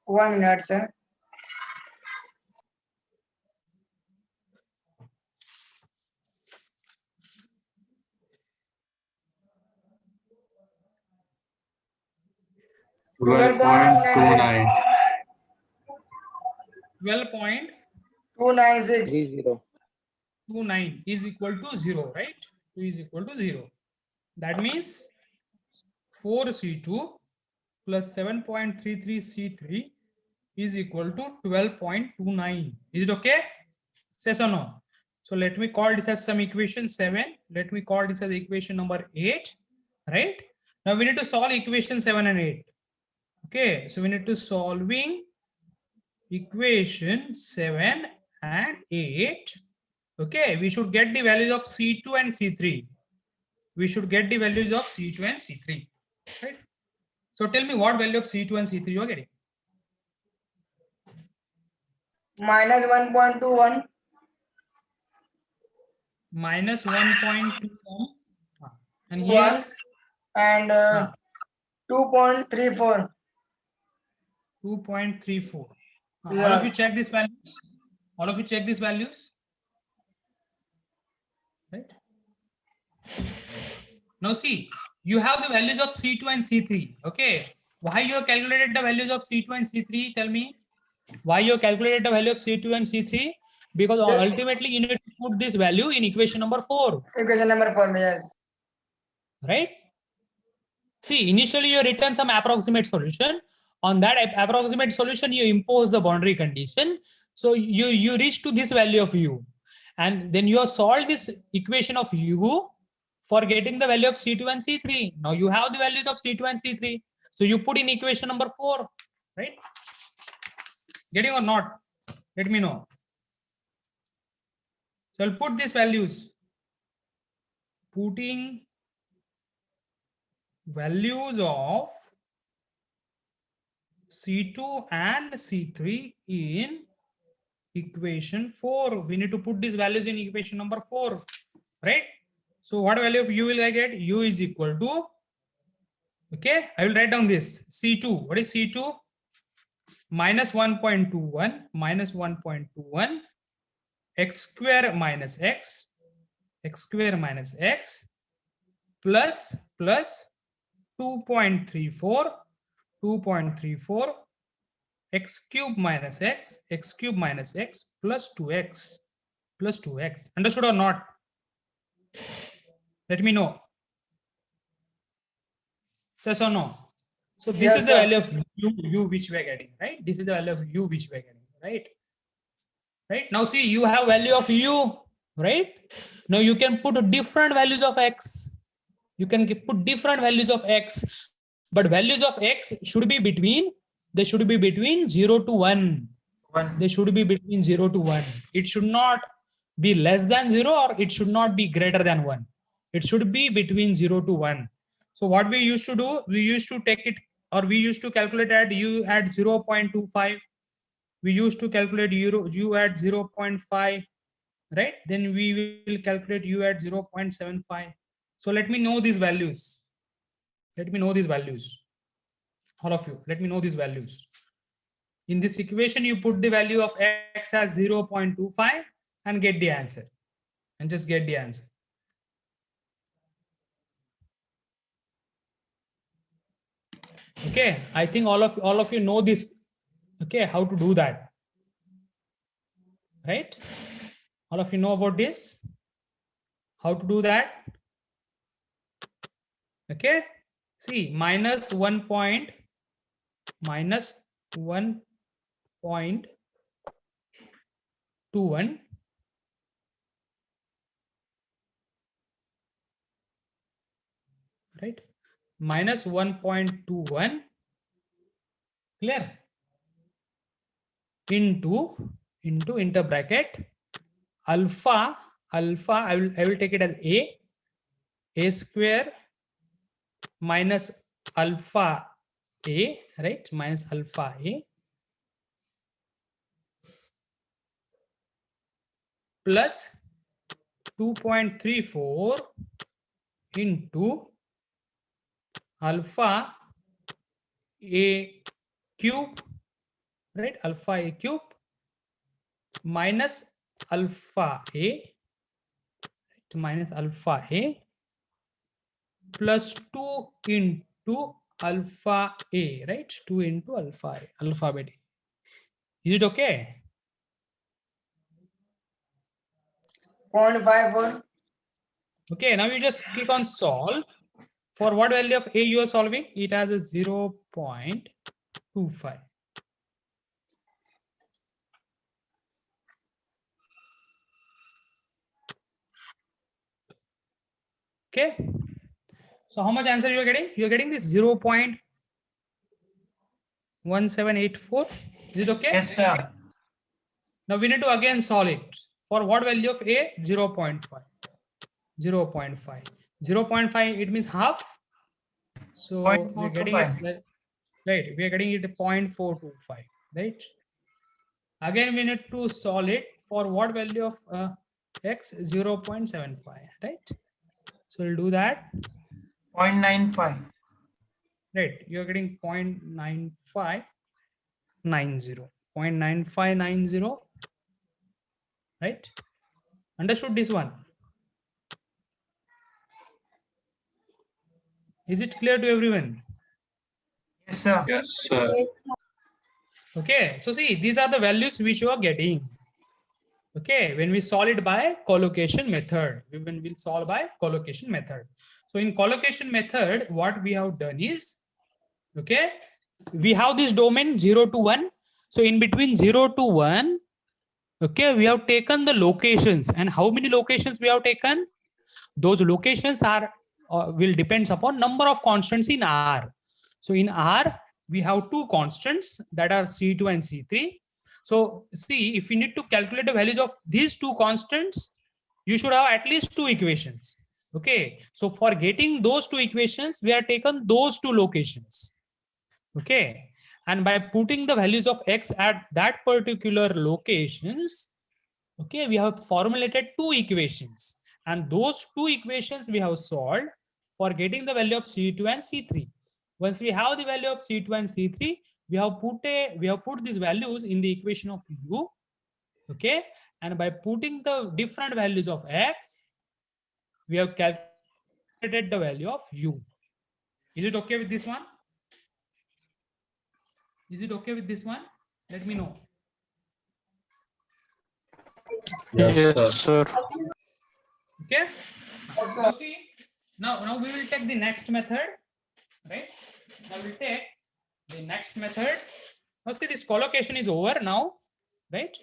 1 minute, sir. Twelve point two nine. 12.29 296. 30. is equal to 0, right? 2 is equal to 0. That means 4C2 plus 7.33 C3 is equal to 12.29. Is it okay? Yes or no? So let me call this as some equation 7. Let me call this as equation number 8. Right? Now we need to solve equation 7 and 8. Okay, so we need to solving equation 7 and 8. Okay, we should get the values of C2 and C3. We should get the values of C2 and C3. Right? So tell me what value of C2 and C3 you are getting. Minus 1.21. Minus 1.21. And here 1 and 2.34. 2.34. All of Yes. you check this value. All of you check these values. Right? Now see, you have the values of C2 and C3. Okay. Why you have calculated the values of C2 and C3? Tell me. Why you have calculated the value of C2 and C3? Because ultimately you need to put this value in equation number 4. Equation number 4, yes. Right? See, initially you written some approximate solution. On that approximate solution, you impose the boundary condition. So you reach to this value of u. And then you have solved this equation of u for getting the value of C2 and C3. Now you have the values of C2 and C3. So you put in equation number 4. Right? Getting or not? Let me know. So I'll put these values. Putting values of C2 and C3 in equation 4. We need to put these values in equation number 4. Right? So what value of u will I get? U is equal to, okay, I will write down this. C2. What is C2? Minus 1.21 minus 1.21 x square minus x square minus x plus 2.34 x cube minus x cube minus x plus 2x. Understood or not? Let me know. Yes or no? So this Yes, is the sir. value of u which we are getting, right? This is the value of u which we are getting, right? Right? Now see, you have value of u, right? Now you can put different values of x. You can put different values of x, but values of x should be between, they should be between 0 to 1. 1. They should be between 0 to 1. It should not be less than 0 or it should not be greater than 1. It should be between 0 to 1. So what we used to do, we used to take it, or we used to calculate at u at 0.25. We used to calculate u at 0.5, right? Then we will calculate u at 0.75. So let me know these values. Let me know these values. All of you, let me know these values. In this equation, you put the value of x as 0.25 and get the answer. And just get the answer. Okay, I think all of you know this. Okay, how to do that. Right? All of you know about this. How to do that? Okay. See, minus 1.25 121, right, minus 1.21, clear, into inter bracket alpha I will take it as a square minus alpha a, right, minus alpha a plus 2.34 into alpha a cube, right, alpha a cube minus alpha a, right, minus alpha a plus 2 into alpha a, right, 2 into alpha a, alphabet a. Is it okay? 0.54. Okay, now you just click on solve. For what value of a you are solving? It has a 0.25. Okay. So how much answer you are getting? You are getting this 0.1784. Is it okay? Yes, sir. Now we need to again solve it. For what value of a? 0.5. 0.5. 0.5, it means half. So we're getting it, 0.425. right? We are getting it 0.425, right? Again, we need to solve it for what value of x? 0.75, right? So we'll do that. 0.95. Right, you're getting 0.9590. 0.9590, right? Understood this one? Is it clear to everyone? Yes, sir. Yes, sir. Okay, so see, these are the values which you are getting. Okay, when we solve it by collocation method, when we'll solve by collocation method. So in collocation method, what we have done is, okay, we have this domain 0 to 1. So in between 0 to 1, okay, we have taken the locations. And how many locations we have taken? Those locations are will depends upon number of constants in R. So in R, we have two constants that are C2 and C3. So see, if we need to calculate the values of these two constants, you should have at least two equations. Okay, so for getting those two equations, we have taken those two locations. Okay, and by putting the values of x at that particular locations, okay, we have formulated two equations, and those two equations we have solved for getting the value of C2 and C3. Once we have the value of C2 and C3, we have put these values in the equation of u. Okay, and by putting the different values of x, we have calculated the value of u. Is it okay with this one? Is it okay with this one? Let me know. Yes, sir. Okay. Now see, now we will take the next method, right? Now we'll take the next method. Now see, this collocation is over now, right?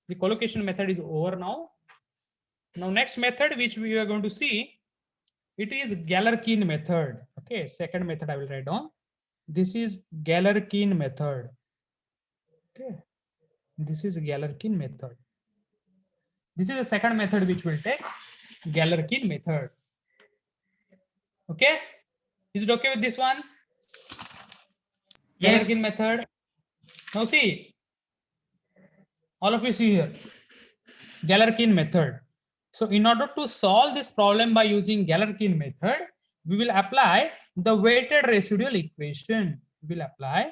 The collocation method is over now. Now next method which we are going to see, it is Galerkin method. Okay, second method I will write down. This is Galerkin method. Okay, this is Galerkin method. This is the second method which will take, Galerkin method. Okay, is it okay with this one? Yes. Galerkin method. Now see, all of you see here, Galerkin method. So in order to solve this problem by using Galerkin method, we will apply the weighted residual equation. We will apply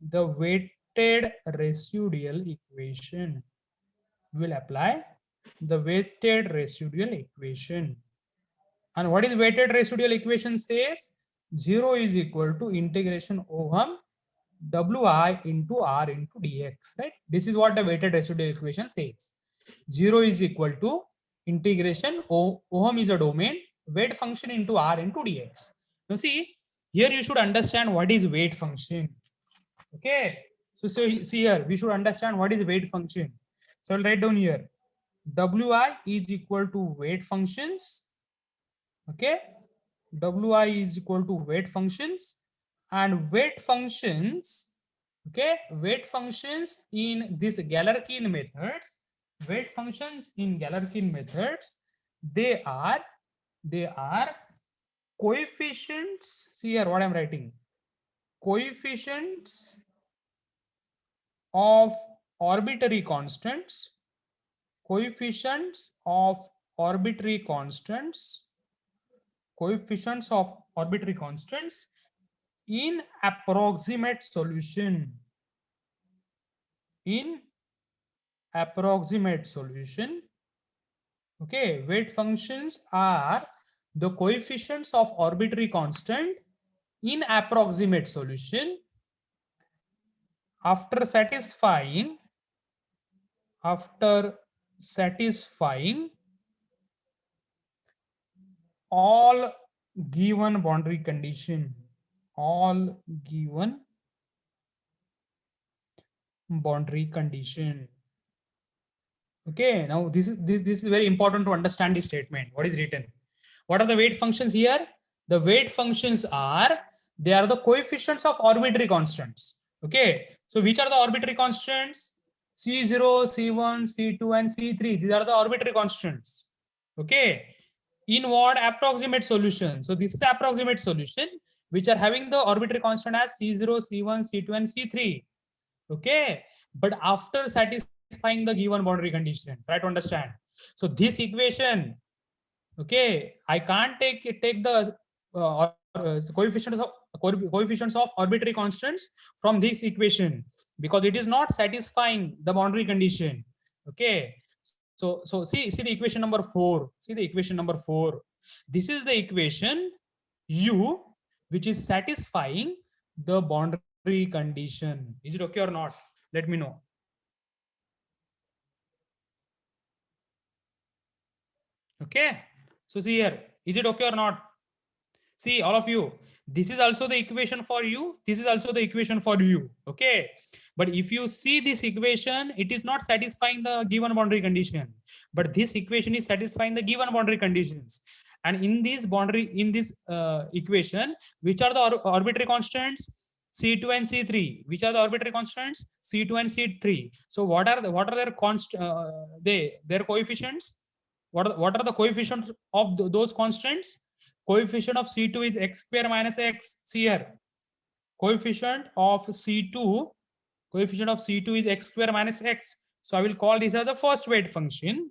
the weighted residual equation. We will apply the weighted residual equation. And what is weighted residual equation says? 0 is equal to integration Ohm Wi into R into dx, right? This is what the weighted residual equation says. 0 is equal to integration Ohm is a domain, weight function into R into dx. Now see, here you should understand what is weight function. Okay, so see here, we should understand what is weight function. So I'll write down here. Wi is equal to weight functions. Okay. Wi is equal to weight functions, and weight functions. Okay. Weight functions in this Galerkin methods. Weight functions in Galerkin methods. They are coefficients. See here what I'm writing. Coefficients of arbitrary constants. Coefficients of arbitrary constants. Coefficients of arbitrary constants in approximate solution. In approximate solution. Okay, weight functions are the coefficients of arbitrary constant in approximate solution after satisfying all given boundary condition. All given boundary condition. Okay, now this is very important to understand this statement. What is written? What are the weight functions here? The weight functions are, they are the coefficients of arbitrary constants. Okay, so which are the arbitrary constants? C0, C1, C2, and C3. These are the arbitrary constants. Okay, in what? Approximate solution. So this is the approximate solution which are having the arbitrary constant as C0, C1, C2, and C3. Okay, but after satisfying the given boundary condition, try to understand. So this equation, okay, I can't take the coefficients of arbitrary constants from this equation because it is not satisfying the boundary condition. Okay, so see the equation number 4. See the equation number 4. This is the equation U which is satisfying the boundary condition. Is it okay or not? Let me know. Okay, so see here, is it okay or not? See, all of you, this is also the equation for you. This is also the equation for you. Okay, but if you see this equation, it is not satisfying the given boundary condition, but this equation is satisfying the given boundary conditions. And in this equation, which are the arbitrary constants? C2 and C3. Which are the arbitrary constants? C2 and C3. So what are their their coefficients? What are the coefficients of those constants? Coefficient of C2 is x square minus x. See here, coefficient of C2 is x square minus x. So I will call this as the first weight function,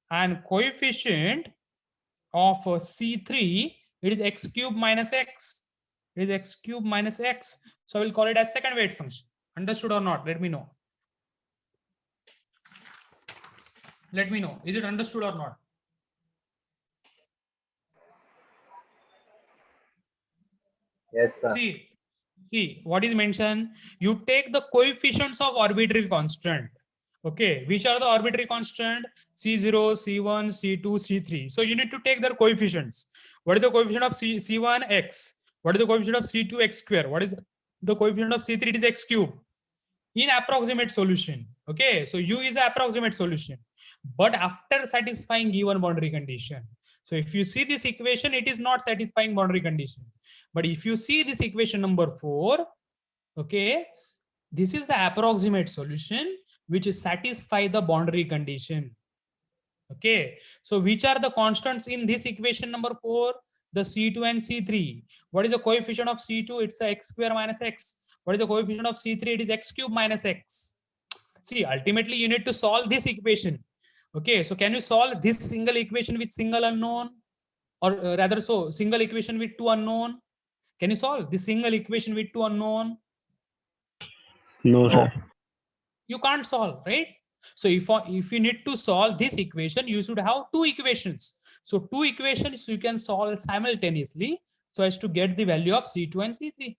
and coefficient of C3, it is x cube minus x. It is x cube minus x. So I will call it as second weight function. Understood or not? Let me know. Let me know. Is it understood or not? Yes, sir. See what is mentioned. You take the coefficients of arbitrary constant. Okay, which are the arbitrary constant? C0, C1, C2, C3. So you need to take their coefficients. What is the coefficient of C1? X. What is the coefficient of C2? X square. What is the coefficient of C3? It is x cube. In approximate solution. Okay, so U is an approximate solution, but after satisfying given boundary condition. So if you see this equation, it is not satisfying boundary condition. But if you see this equation number 4, okay, this is the approximate solution which is satisfy the boundary condition. Okay, so which are the constants in this equation number 4? The C2 and C3. What is the coefficient of C2? It's a x square minus x. What is the coefficient of C3? It is x cube minus x. See, ultimately you need to solve this equation. Okay, so can you solve this single equation with single unknown, or rather so single equation with two unknown? Can you solve this single equation with two unknown? No, sir. You can't solve, right? So if you need to solve this equation, you should have two equations. So two equations you can solve simultaneously so as to get the value of C2 and C3.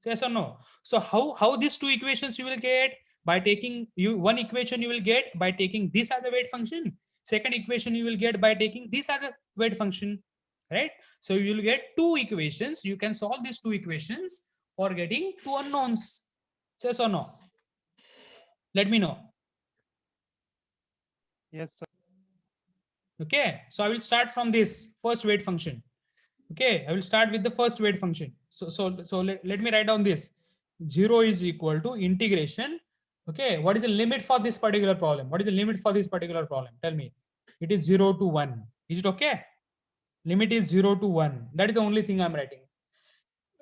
Yes or no? So how these two equations you will get? By taking one equation you will get by taking this as a weight function. Second equation you will get by taking this as a weight function, right? So you will get two equations. You can solve these two equations for getting two unknowns. Yes or no? Let me know. Yes, sir. Okay, so I will start from this first weight function. Okay, I will start with the first weight function. So let me write down this. 0 is equal to integration. Okay, what is the limit for this particular problem? What is the limit for this particular problem? Tell me. It is 0 to 1. Is it okay? Limit is 0 to 1. That is the only thing I'm writing.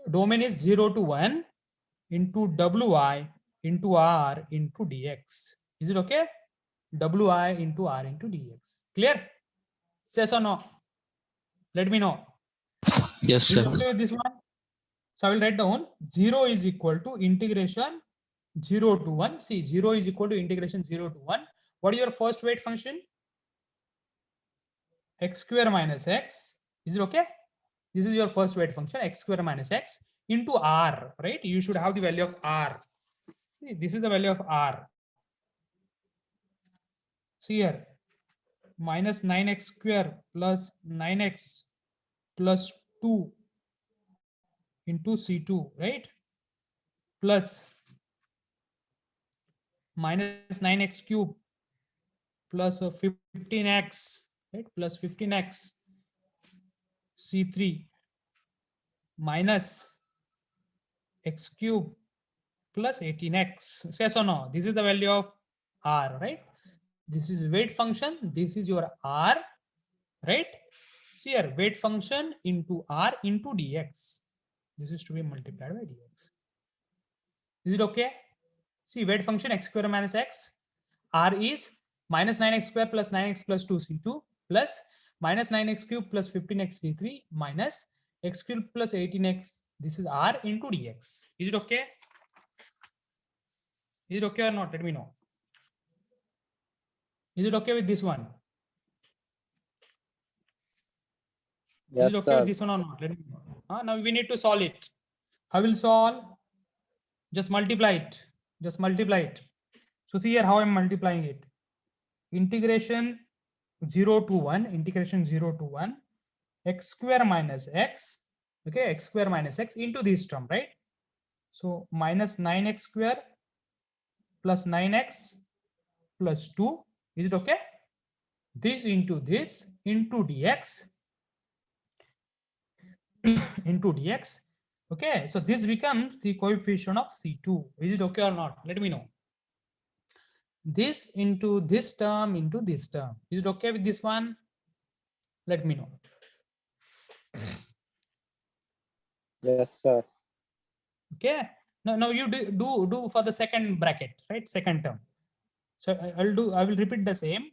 Domain is 0 to 1 into wi into r into dx. Is it okay? Wi into r into dx. Clear? Yes or no? Let me know. Yes, Is it sir. okay with this one? So I will write down 0 is equal to integration 0 to 1. See, 0 is equal to integration 0 to 1. What is your first weight function? X square minus x. Is it okay? This is your first weight function, x square minus x into r, right? You should have the value of r. See, this is the value of r. See here, minus 9x square plus 9x plus 2 into C2, right? Plus minus 9x cube plus 15x, right? Plus 15x C3 minus x cube plus 18x. Yes or no? This is the value of r, right? This is weight function. This is your r, right? See here, weight function into r into dx. This is to be multiplied by dx. Is it okay? See, weight function x square minus x. R is minus 9x square plus 9x plus 2c2 plus minus 9x cube plus 15x c3 minus x cube plus 18x. This is r into dx. Is it okay? Is it okay or not? Let me know. Is it okay with this one? Yes, Is it okay sir. with this one or not? Let me know. Now we need to solve it. How will solve? Just multiply it. Just multiply it. So see here how I'm multiplying it. Integration 0 to 1, integration 0 to 1, x square minus x, okay, x square minus x into this term, right? So minus 9x square plus 9x plus 2, is it okay? This into dx into dx, okay? So this becomes the coefficient of C2. Is it okay or not? Let me know. This into this term into this term. Is it okay with this one? Let me know. Yes, sir. Okay. Now you do for the second bracket, right? Second term. So I will repeat the same.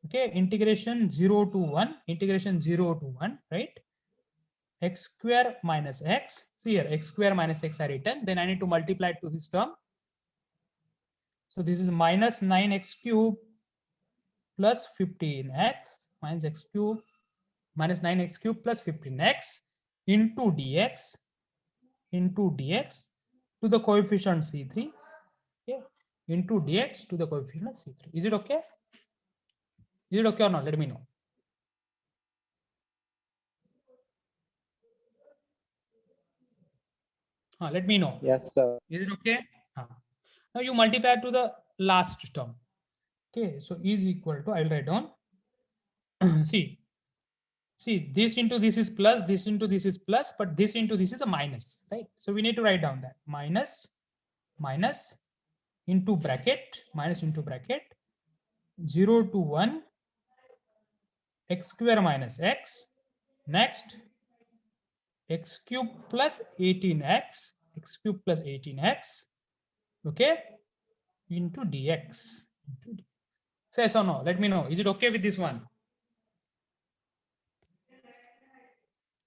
Okay. Integration 0 to 1, integration 0 to 1, right? X square minus x. See here, x square minus x are written. Then I need to multiply it to this term. So this is minus 9x cube plus 15x minus x cube minus 9x cube plus 15x into dx to the coefficient C3, okay, into dx to the coefficient C3. Is it okay? Is it okay or not? Let me know. Let me know. Yes, sir. Is it okay? Now you multiply to the last term. Okay, so is equal to, I will write down. see this into this is plus, this into this is plus, but this into this is a minus, right? So we need to write down that minus into bracket, minus into bracket 0 to 1 x square minus x, next x cube plus 18x, x cube plus 18x, okay, into dx. Say yes or no? Let me know. Is it okay with this one?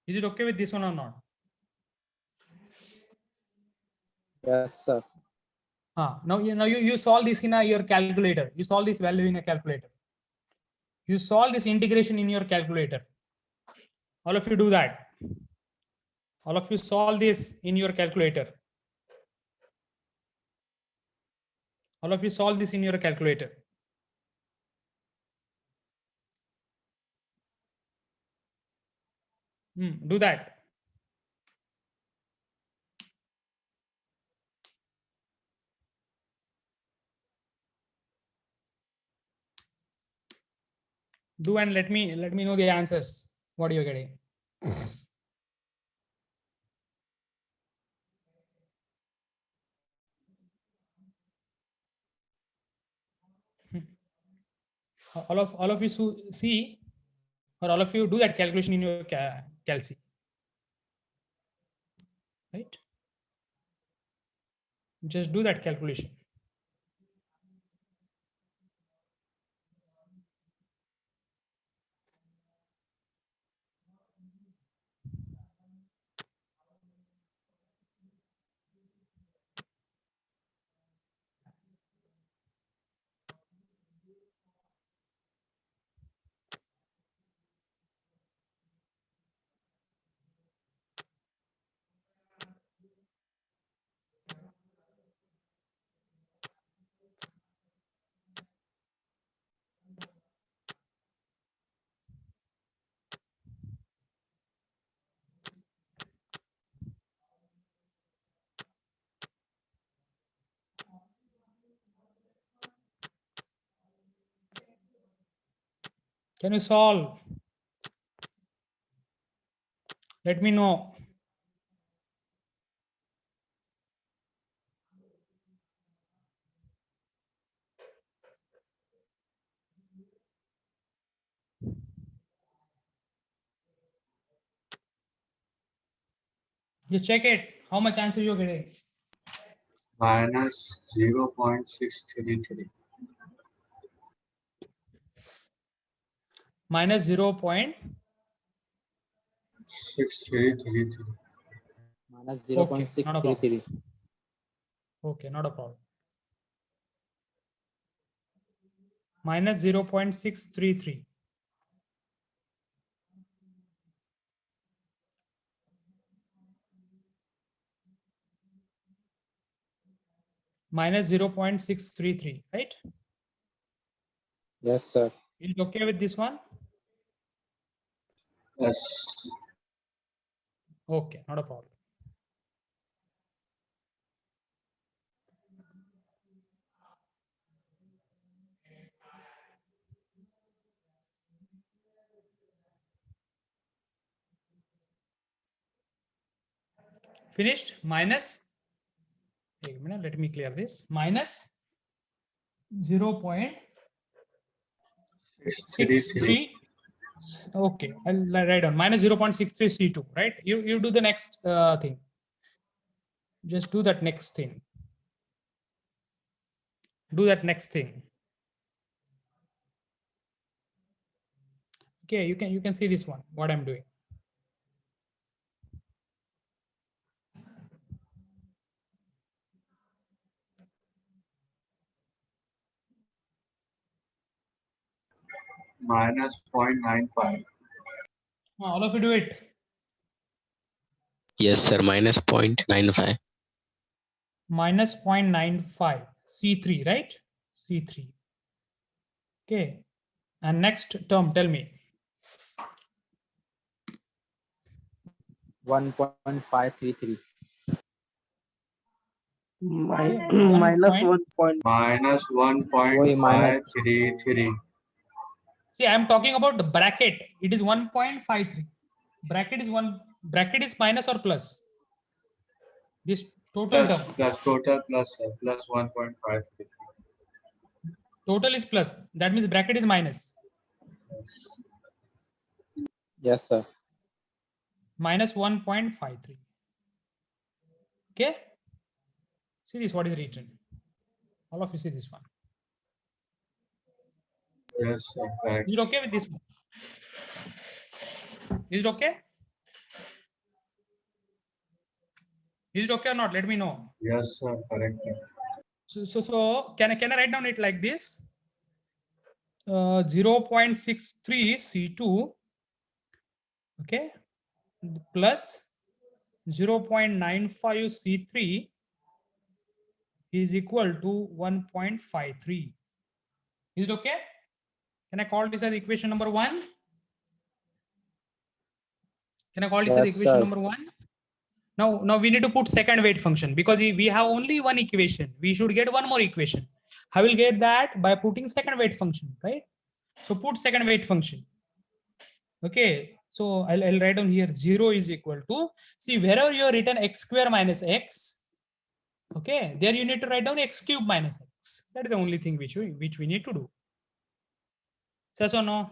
Is it okay with this one or not? Yes, sir. Now you solve this in your calculator. You solve this value in a calculator. You solve this integration in your calculator. All of you do that. All of you solve this in your calculator. All of you solve this in your calculator. Do that. Do and let me know the answers. What you're getting. All of you see, or all of you do that calculation in your calci, right? Just do that calculation. Can you solve? Let me know. Just check it. How much answer you're getting? Minus 0.633. Minus 0. 6333. Minus Okay, not a problem. 0.633. Okay, not a problem. Minus 0.633. Minus 0.633, right? Yes, sir. Is it okay with this one? Yes. Okay, not a problem. Finished? Minus, wait a minute, let me clear this. Minus 0.63. Okay, I'll write down minus 0.63 C2, right? You do the next thing. Just do that next thing. Do that next thing. Okay, you can see this one, what I'm doing. Minus 0.95. All of you do it. Yes, sir. Minus 0.95. Minus 0.95 C3, right? C3. Okay. And next term, tell me. 1.533. Minus 1. Minus Wait, minus. 1.533. See, I'm talking about the bracket. It is 1.53. Bracket is minus or plus? This total term. Plus total plus 1.533. Total is plus. That means bracket is minus. Yes, sir. Minus 1.53. Okay. See this, what is written. All of you see this one. Yes, sir. Correct. Is it okay with this one? Is it okay? Is it okay or not? Let me know. Yes, sir. Correct. So can I write down it like this? 0.63 C2, okay, plus 0.95 C3 is equal to 1.53. Is it okay? Can I call this as equation number 1? Can I call this as Yes, equation sir. number 1? Now we need to put second weight function because we have only one equation. We should get one more equation. I will get that by putting second weight function, right? So put second weight function. Okay, so I'll write down here 0 is equal to, see wherever you have written x square minus x, okay, there you need to write down x cube minus x. That is the only thing which we need to do. Yes or no?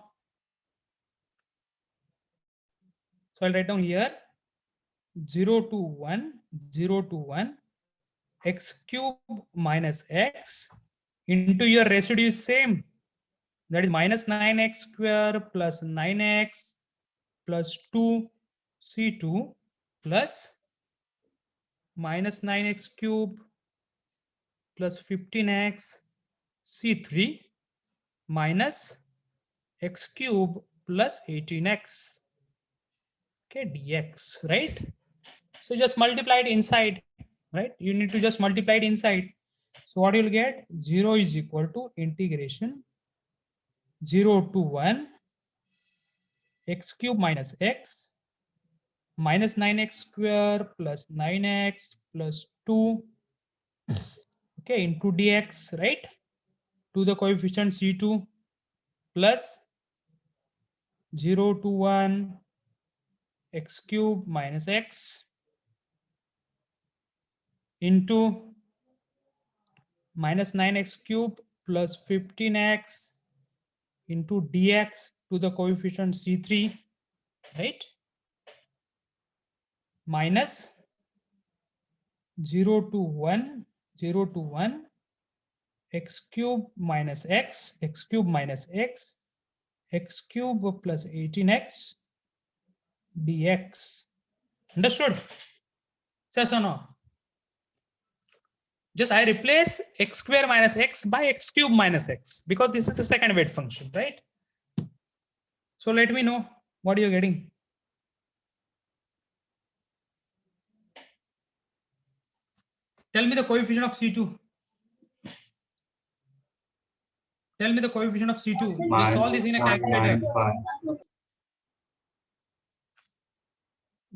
So I'll write down here 0 to 1, 0 to 1, x cube minus x into your residue is same. That is minus 9x square plus 9x plus 2 C2 plus minus 9x cube plus 15x C3 minus x cube plus 18x. Okay, dx, right? So just multiply it inside, right? You need to just multiply it inside. So what you'll get? 0 is equal to integration 0 to 1 x cube minus x minus 9x square plus 9x plus 2, okay, into dx, right? To the coefficient C2 plus 0 to 1 x cube minus x into minus 9x cube plus 15x into dx to the coefficient C3, right? Minus 0 to 1, 0 to 1 x cube minus x, x cube minus x, x cube plus 18x dx. Understood? Yes or no? Just I replace x square minus x by x cube minus x because this is the second weight function, right? So let me know what you're getting. Tell me the coefficient of C2. Tell me the coefficient of C2. Just solve this in a calculator.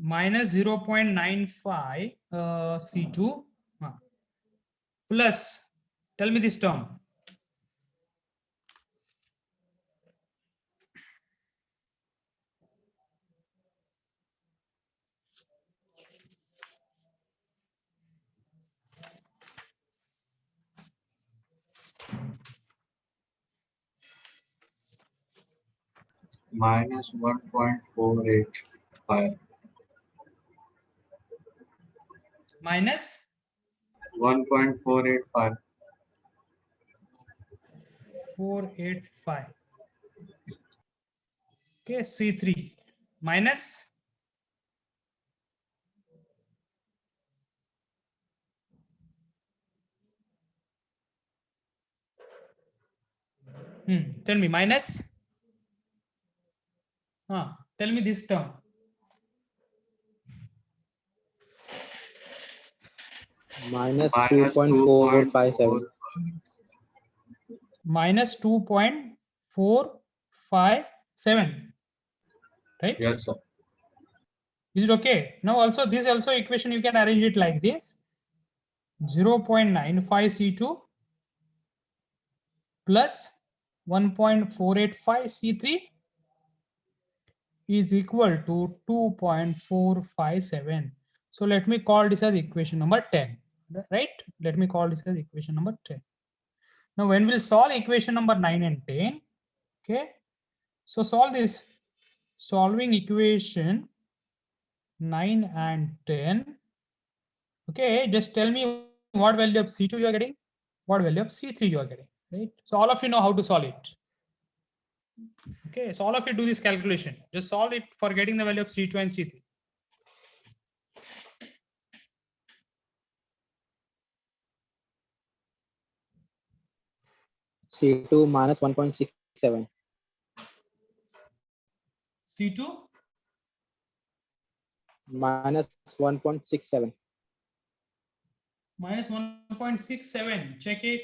-0.95. Minus 0.95 C2 plus, tell me this term. Minus 1.485. Minus 1.485. 485. Okay, C3 minus tell me minus tell me this term. Minus Minus 2.457. Minus 2.457, right? Yes, sir. Is it okay? Now also this also equation you can arrange it like this: 0.95 C2 plus 1.485 C3 is equal to 2.457. So let me call this as equation number 10, right? Let me call this as equation number 10. Now when we'll solve equation number 9 and 10, okay? So solve this, solving equation 9 and 10. Okay, just tell me what value of C2 you are getting, what value of C3 you are getting, right? So all of you know how to solve it. Okay, so all of you do this calculation. Just solve it for getting the value of C2 and C3. C2 minus 1.67. C2 Minus 1.67. minus 1.67. Check it.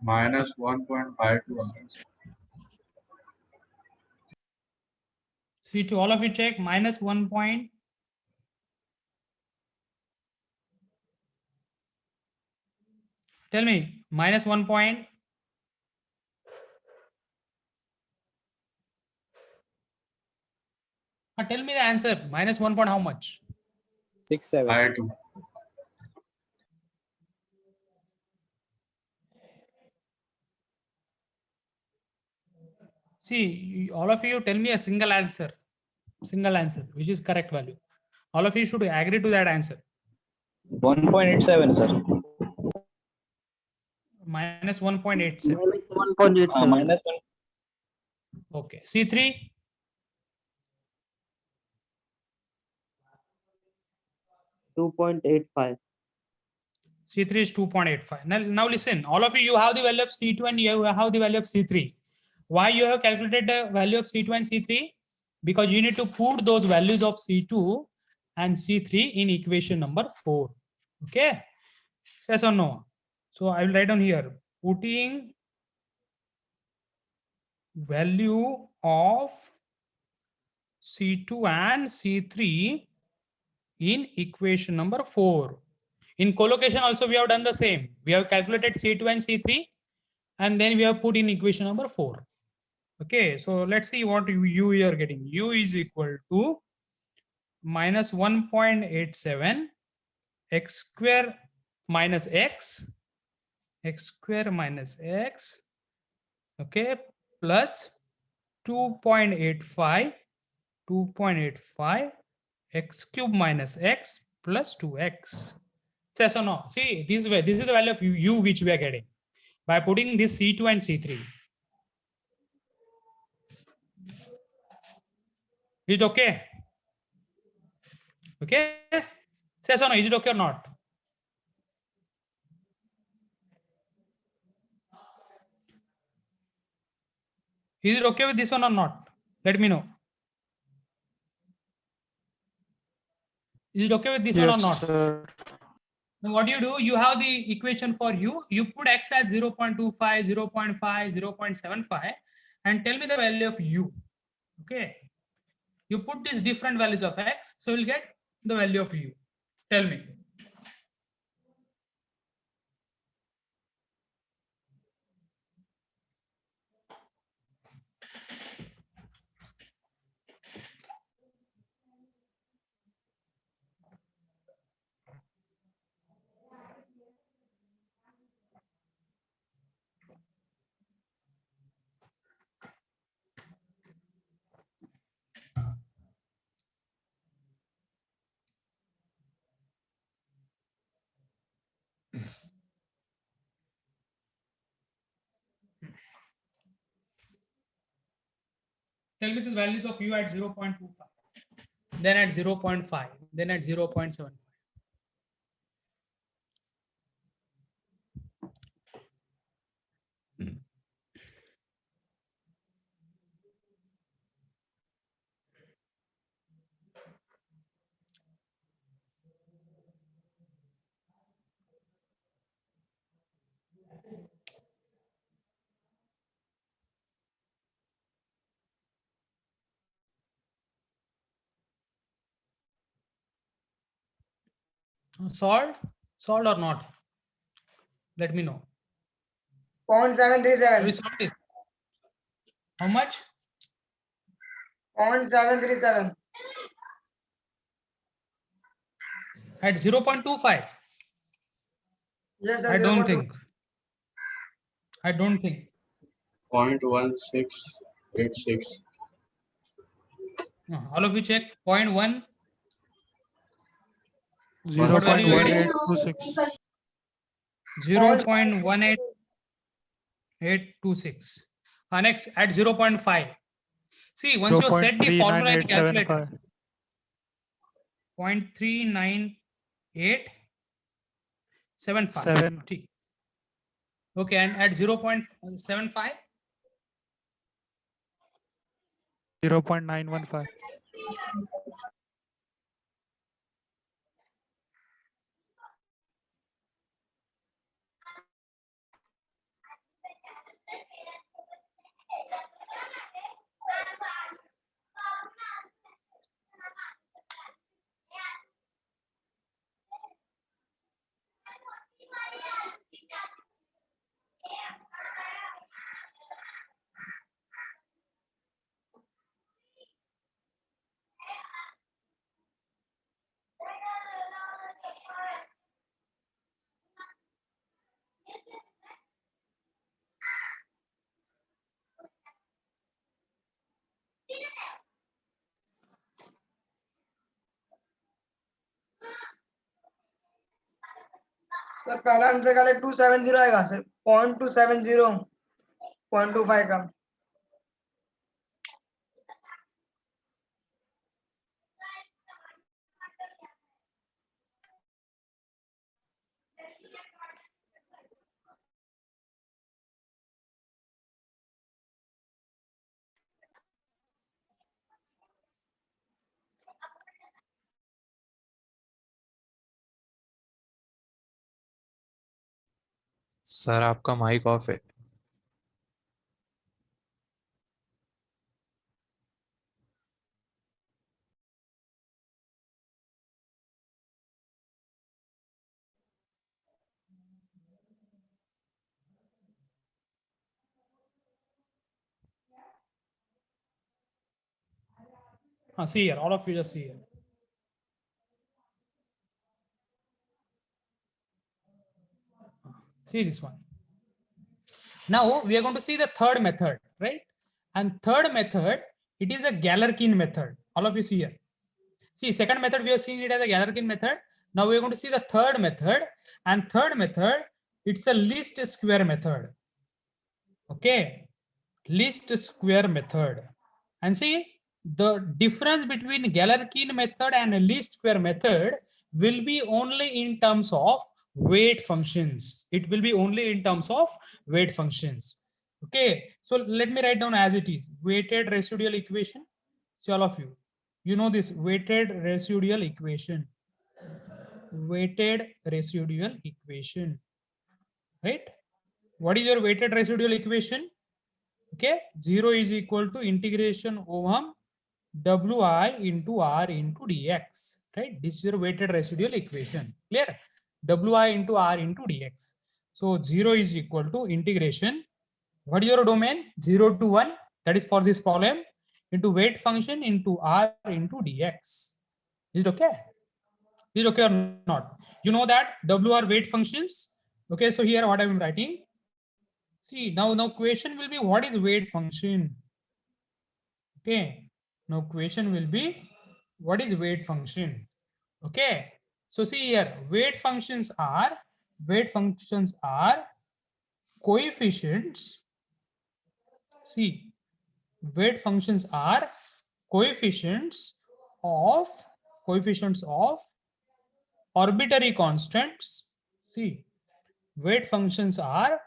Minus 1.52. C2, all of you check. Minus 1 point. Tell me, minus 1 point. Tell me the answer. Minus 1 point, how much? 67. I2. See, all of you tell me a single answer, which is correct value. All of you should agree to that answer. 1.87, sir. Minus 1.87. 1.87. Minus 1. Okay. C3. $2.85. C3 is 2.85. Now listen, all of you have the value of C2 and you have the value of C3. Why you have calculated the value of C2 and C3? Because you need to put those values of C2 and C3 in equation number 4. Okay. Yes or no? So I will write down here, putting value of C2 and C3 in equation number 4. In collocation also we have done the same. We have calculated C2 and C3 and then we have put in equation number 4. Okay, so let's see what u are getting. U is equal to minus 1.87 x square minus x square minus x, okay, plus 2.85 x cube minus x plus 2x. Yes or no? See, this way, this is the value of u which we are getting by putting this C2 and C3. Is it okay? Okay? Yes or no? Is it okay or not? Is it okay with this one or not? Let me know. Is it okay with this one or not? Sir. Now what do? You have the equation for u. You put x as 0.25, 0.5, 0.75 and tell me the value of u. Okay. You put these different values of x, so you'll get the value of u. Tell me. Tell me the values of u at 0.25, then at 0.5, then at 0.75. Solved or not? Let me know. 0.737. We solved it. How much? 0.737. At 0.25. Yes, sir. I don't 0.2. think. I don't think. 0.1686. No, all of you check 0.1. 0.1826. 0.18826. Next at 0.5. See, once you set the formula in calculator, 0.39875. Seven. Okay, and at 0.75. 0.915. Sir पहला answer का 270 आएगा sir 0.270 0.25 का sir आपका mic off है. See here, all of you just see here. See this one. Now we are going to see the third method, right? And third method, it is a Galerkin method. All of you see here. See, second method we are seeing it as a Galerkin method. Now we are going to see the third method, and third method, it's a least square method. Okay, least square method. And see, the difference between Galerkin method and least square method will be only in terms of weight functions. It will be only in terms of weight functions. Okay, so let me write down as it is. Weighted residual equation. See, all of you, you know this weighted residual equation. Weighted residual equation, right? What is your weighted residual equation? Okay, 0 is equal to integration over Wi into R into dx, right? This is your weighted residual equation. Clear? Wi into R into dx. So 0 is equal to integration. What is your domain? 0 to 1. That is for this problem. Into weight function into R into dx. Is it okay? Is it okay or not? You know that W are weight functions. Okay, so here what I am writing. See, now question will be what is weight function? Okay, now question will be what is weight function? Okay, so see here, weight functions are coefficients. See, weight functions are coefficients of arbitrary constants. See, weight functions are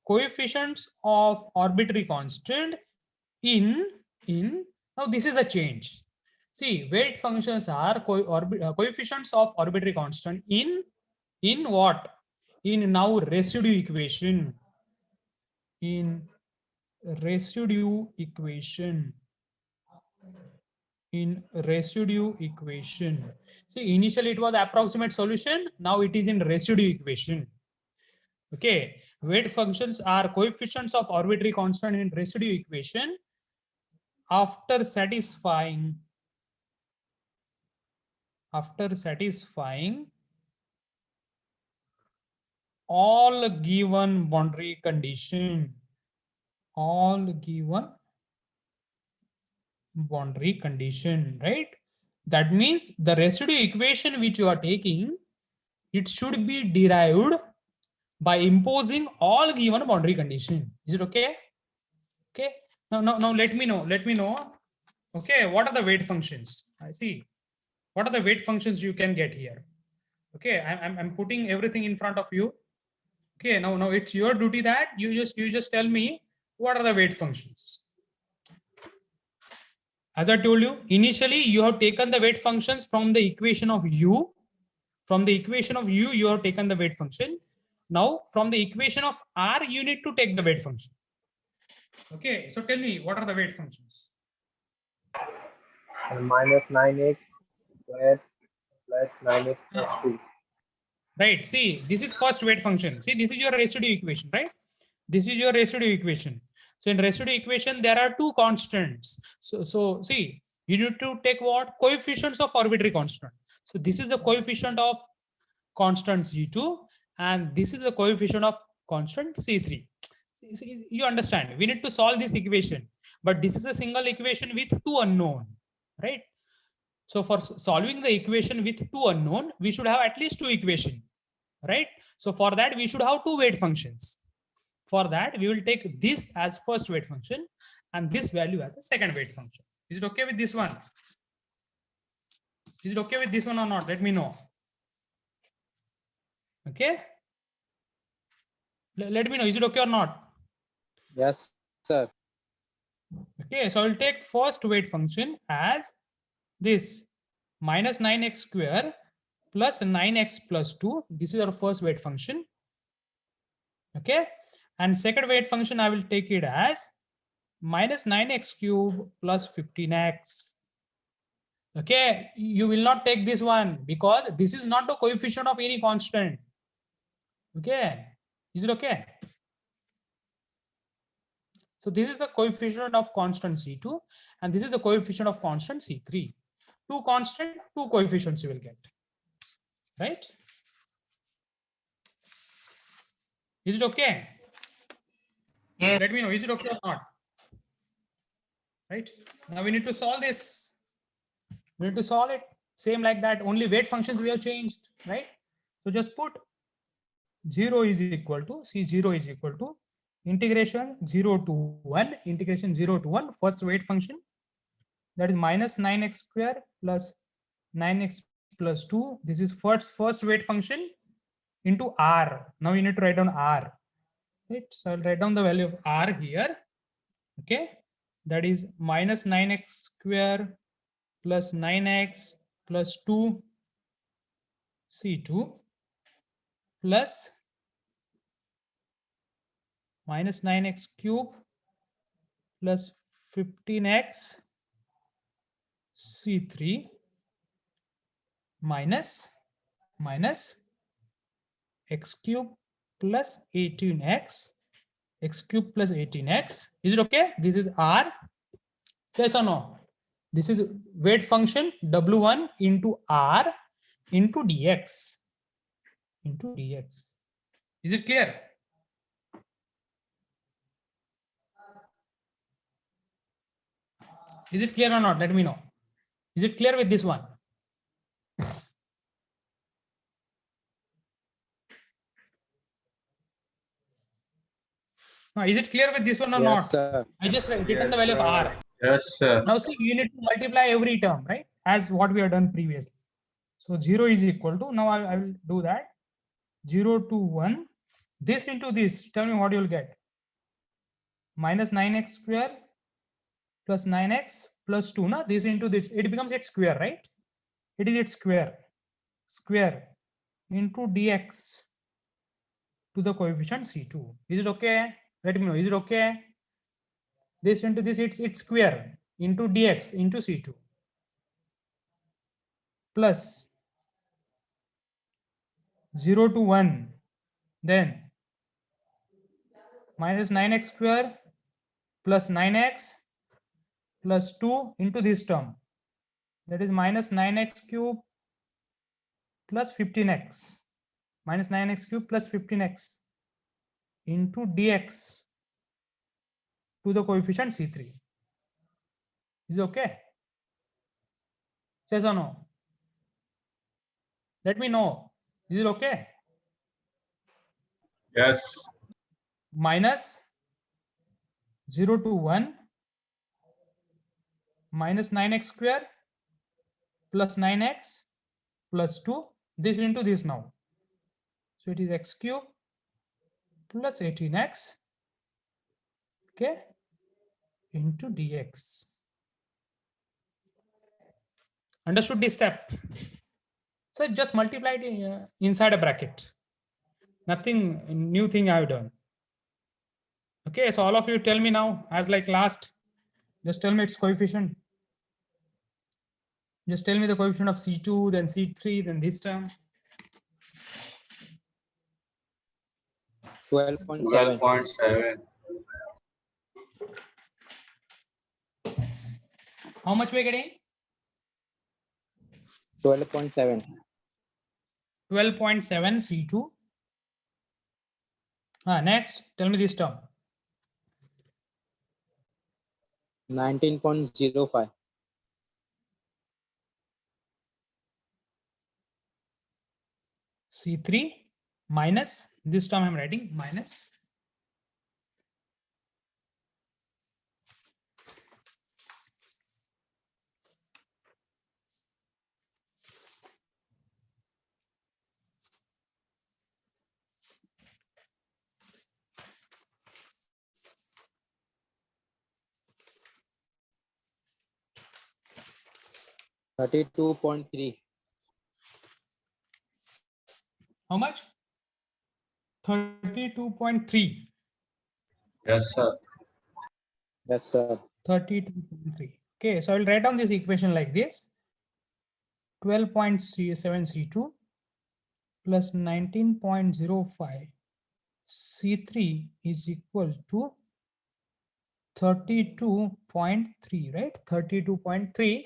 coefficients of arbitrary constant in now this is a change. See, weight functions are coefficients of arbitrary constant in what? In now residue equation. In residue equation. In residue equation. See, initially it was approximate solution. Now it is in residue equation. Okay, weight functions are coefficients of arbitrary constant in residue equation after satisfying all given boundary condition. All given boundary condition, right? That means the residue equation which you are taking, it should be derived by imposing all given boundary condition. Is it okay? Okay. Now let me know. Okay, what are the weight functions? I see. What are the weight functions you can get here? Okay, I'm putting everything in front of you. Okay, now it's your duty that you just tell me what are the weight functions. As I told you, initially you have taken the weight functions from the equation of u. From the equation of u, you have taken the weight function. Now from the equation of R, you need to take the weight function. Okay, so tell me what are the weight functions? Minus 9x squared plus 9x plus 2. Right, see, this is first weight function. See, this is your residue equation, right? This is your residue equation. So in residue equation, there are two constants. So see, you need to take what? Coefficients of arbitrary constant. So this is the coefficient of constant C2, and this is the coefficient of constant C3. See, you understand, we need to solve this equation, but this is a single equation with two unknown, right? So for solving the equation with two unknown, we should have at least two equations. right? So for that, we should have two weight functions. For that, we will take this as first weight function and this value as a second weight function. Is it okay with this one? Is it okay with this one or not? Let me know. Okay. Let me know. Is it okay or not? Yes, sir. Okay. So I will take first weight function as this minus 9x square plus 9x plus 2. This is our first weight function. Okay. And second weight function, I will take it as minus 9x cube plus 15x. Okay, you will not take this one because this is not the coefficient of any constant. Okay, is it okay? So this is the coefficient of constant C2 and this is the coefficient of constant C3. Two constant, two coefficients you will get, right? Is it okay? Yes. Let me know, is it okay or not? Right, now we need to solve this. We need to solve it same like that, only weight functions we have changed, right? So just put 0 is equal to C0 is equal to integration 0 to 1, integration 0 to 1, first weight function, that is minus 9x square plus 9x plus 2. This is first weight function into R. Now you need to write down R, right? So I'll write down the value of R here. Okay, that is minus 9x square plus 9x plus 2 C2 plus minus 9x cube plus 15x C3 minus x cube plus 18x x cube plus 18x. Is it okay? This is R. Yes or no? This is weight function W1 into R into dx. Into dx. Is it clear? Is it clear or not? Let me know. Is it clear with this one? No, is it clear with this one or Yes, not? sir. I just written Yes, the value of sir. R. Yes, sir. Now see, you need to multiply every term, right? As what we have done previously. So 0 is equal to, now I will do that. 0 to 1. This into this, tell me what you will get. Minus 9x square plus 9x plus 2. Now this into this, it becomes x square, right? It is its square. Square into dx to the coefficient C2. Is it okay? Let me know. Is it okay? This into this, it's square into dx into C2 plus 0 to 1, then minus 9x square plus 9x plus 2 into this term, that is minus 9x cube plus 15x, minus 9x cube plus 15x into dx to the coefficient C3. Is it okay? Yes or no? Let me know. Is it okay? Yes. Minus 0 to 1 minus 9x square plus 9x plus 2, this into this now. So it is x cube plus 18x, okay, into dx. Understood this step? So just multiply it inside a bracket. Nothing new thing I have done. Okay, so all of you tell me now, as like last, just tell me its coefficient. Just tell me the coefficient of C2, then C3, then this term. 12.7. 12.7. How much we're getting? 12.7. 12.7 C2. Next, tell me this term. 19.05. C3. minus, this term I'm writing minus 32.3. how much? 32.3. Yes, sir. Yes, sir. 32.3. Okay, so I will write down this equation like this. 12.732 plus 19.05 C3 is equal to 32.3, right? 32.3.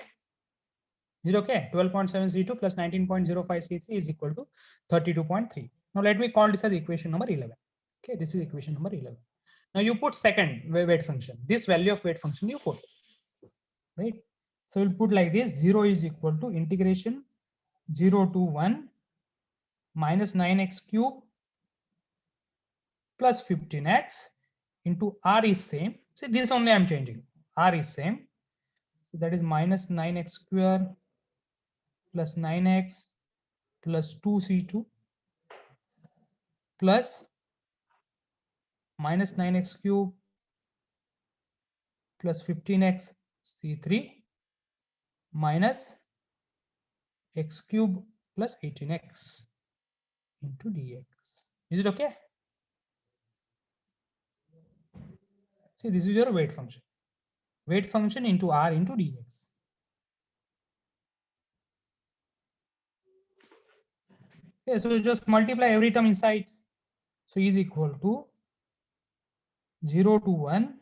Is it okay? 12.732 plus 19.05 C3 is equal to 32.3. Now let me call this as equation number 11. Okay, this is equation number 11. Now you put second weight function. This value of weight function you put, right? So we'll put like this: 0 is equal to integration 0 to 1 minus 9x cube plus 15x into r is same. See, this only I'm changing. R is same. So that is minus 9x square plus 9x plus 2c2 plus minus 9x cube plus 15x c3 minus x cube plus 18x into dx. Is it okay? See, this is your weight function. Weight function into r into dx. Okay, so just multiply every term inside. So is equal to 0 to 1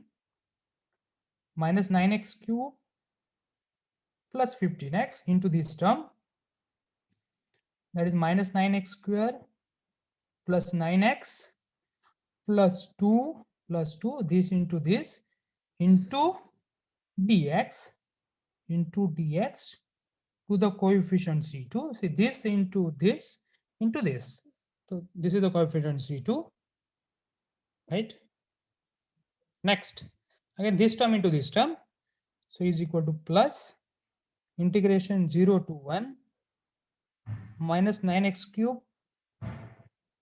minus 9x cube plus 15x into this term. That is minus 9x square plus 9x plus 2 this into this into dx to the coefficient C2. See, this into this into this. So this is the coefficient C2, right? Next, again this term into this term. So is equal to plus integration 0 to 1 minus 9x cube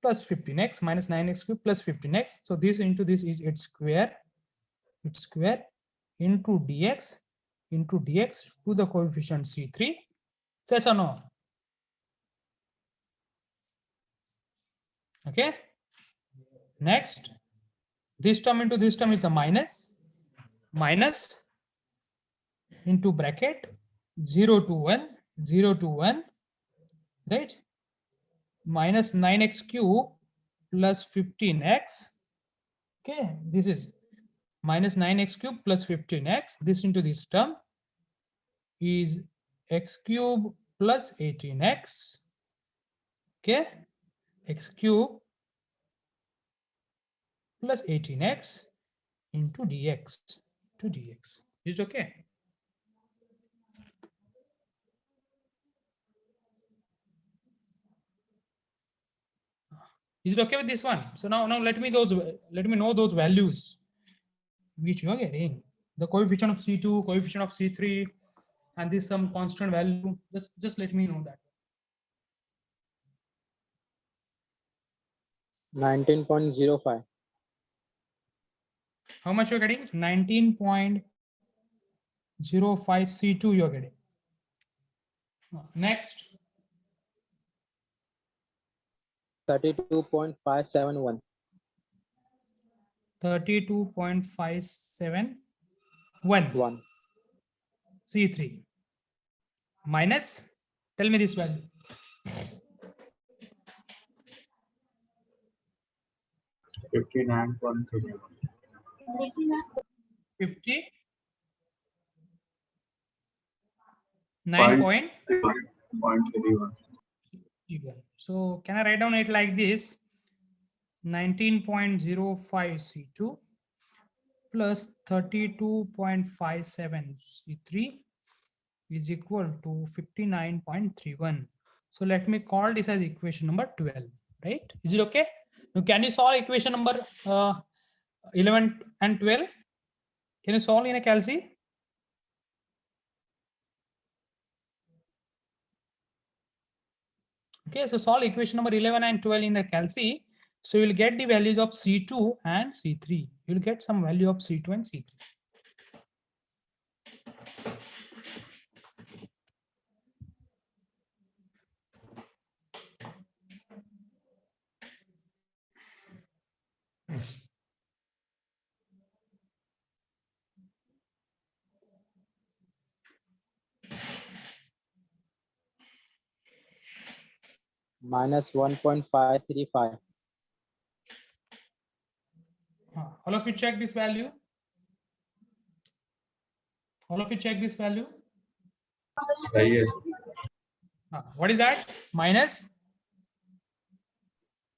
plus 15x minus 9x cube plus 15x. So this into this is its square into dx to the coefficient C3. Yes or no? Okay. Next, this term into this term is a minus into bracket 0 to 1, right? Minus 9x cube plus 15x. Okay, this is minus 9x cube plus 15x. This into this term is x cube plus 18x. Okay, x cube plus 18x into dx Is it okay? Is it okay with this one? So now let me know those values which you are getting. The coefficient of C2, coefficient of C3, and this some constant value. Just let me know that. 19.05. How much you're getting? 19.05 C2 you're getting. Next, 32.571. 32.571 1. C3 minus, tell me this value. 59.3. 59.31. 0.31. So can I write down it like this? 19.05 C2 plus 32.57 C3 is equal to 59.31. So let me call this as equation number 12. right? Is it okay? Now, can you solve equation number 11 and 12? Can you solve in a calci? Okay, so solve equation number 11 and 12 in the calci. So you will get the values of C2 and C3. You will get some value of C2 and C3. minus 1.535. All of you check this value. All of you check this value. सही है What is that? Minus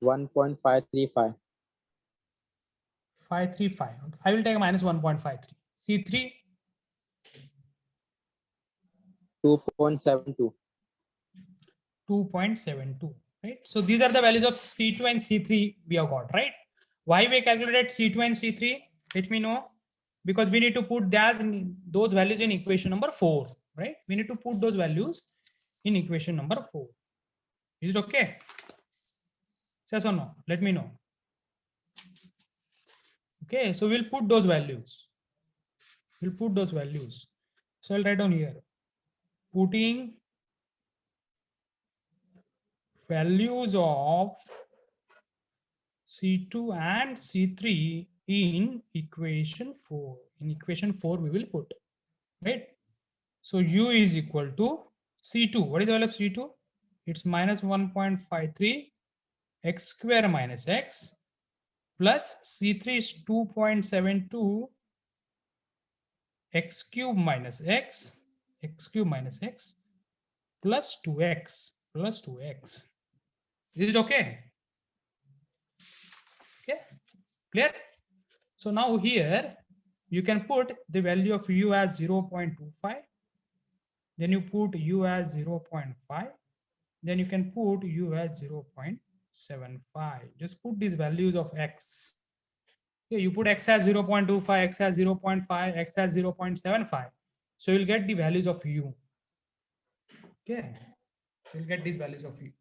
1.535. 535. I will take minus 1.53. C3 2.72. 2.72. Right. So these are the values of C2 and C3 we have got, right? Why we calculated C2 and C3? Let me know. Because we need to put those values in equation number 4, right? We need to put those values in equation number 4. Is it okay? Yes or no? Let me know. Okay, so we'll put those values. We'll put those values. So I'll write down here. Putting values of C2 and C3 in equation 4. In equation 4, we will put, right? So U is equal to C2. What is the value of C2? It's minus 1.53 x square minus x plus C3 is 2.72 x cube minus x plus 2x. Is it okay? Okay, clear? So now here you can put the value of U as 0.25. Then you put U as 0.5. Then you can put U as 0.75. Just put these values of X. Okay, you put X as 0.25, X as 0.5, X as 0.75. So you'll get the values of U. Okay, you'll get these values of U.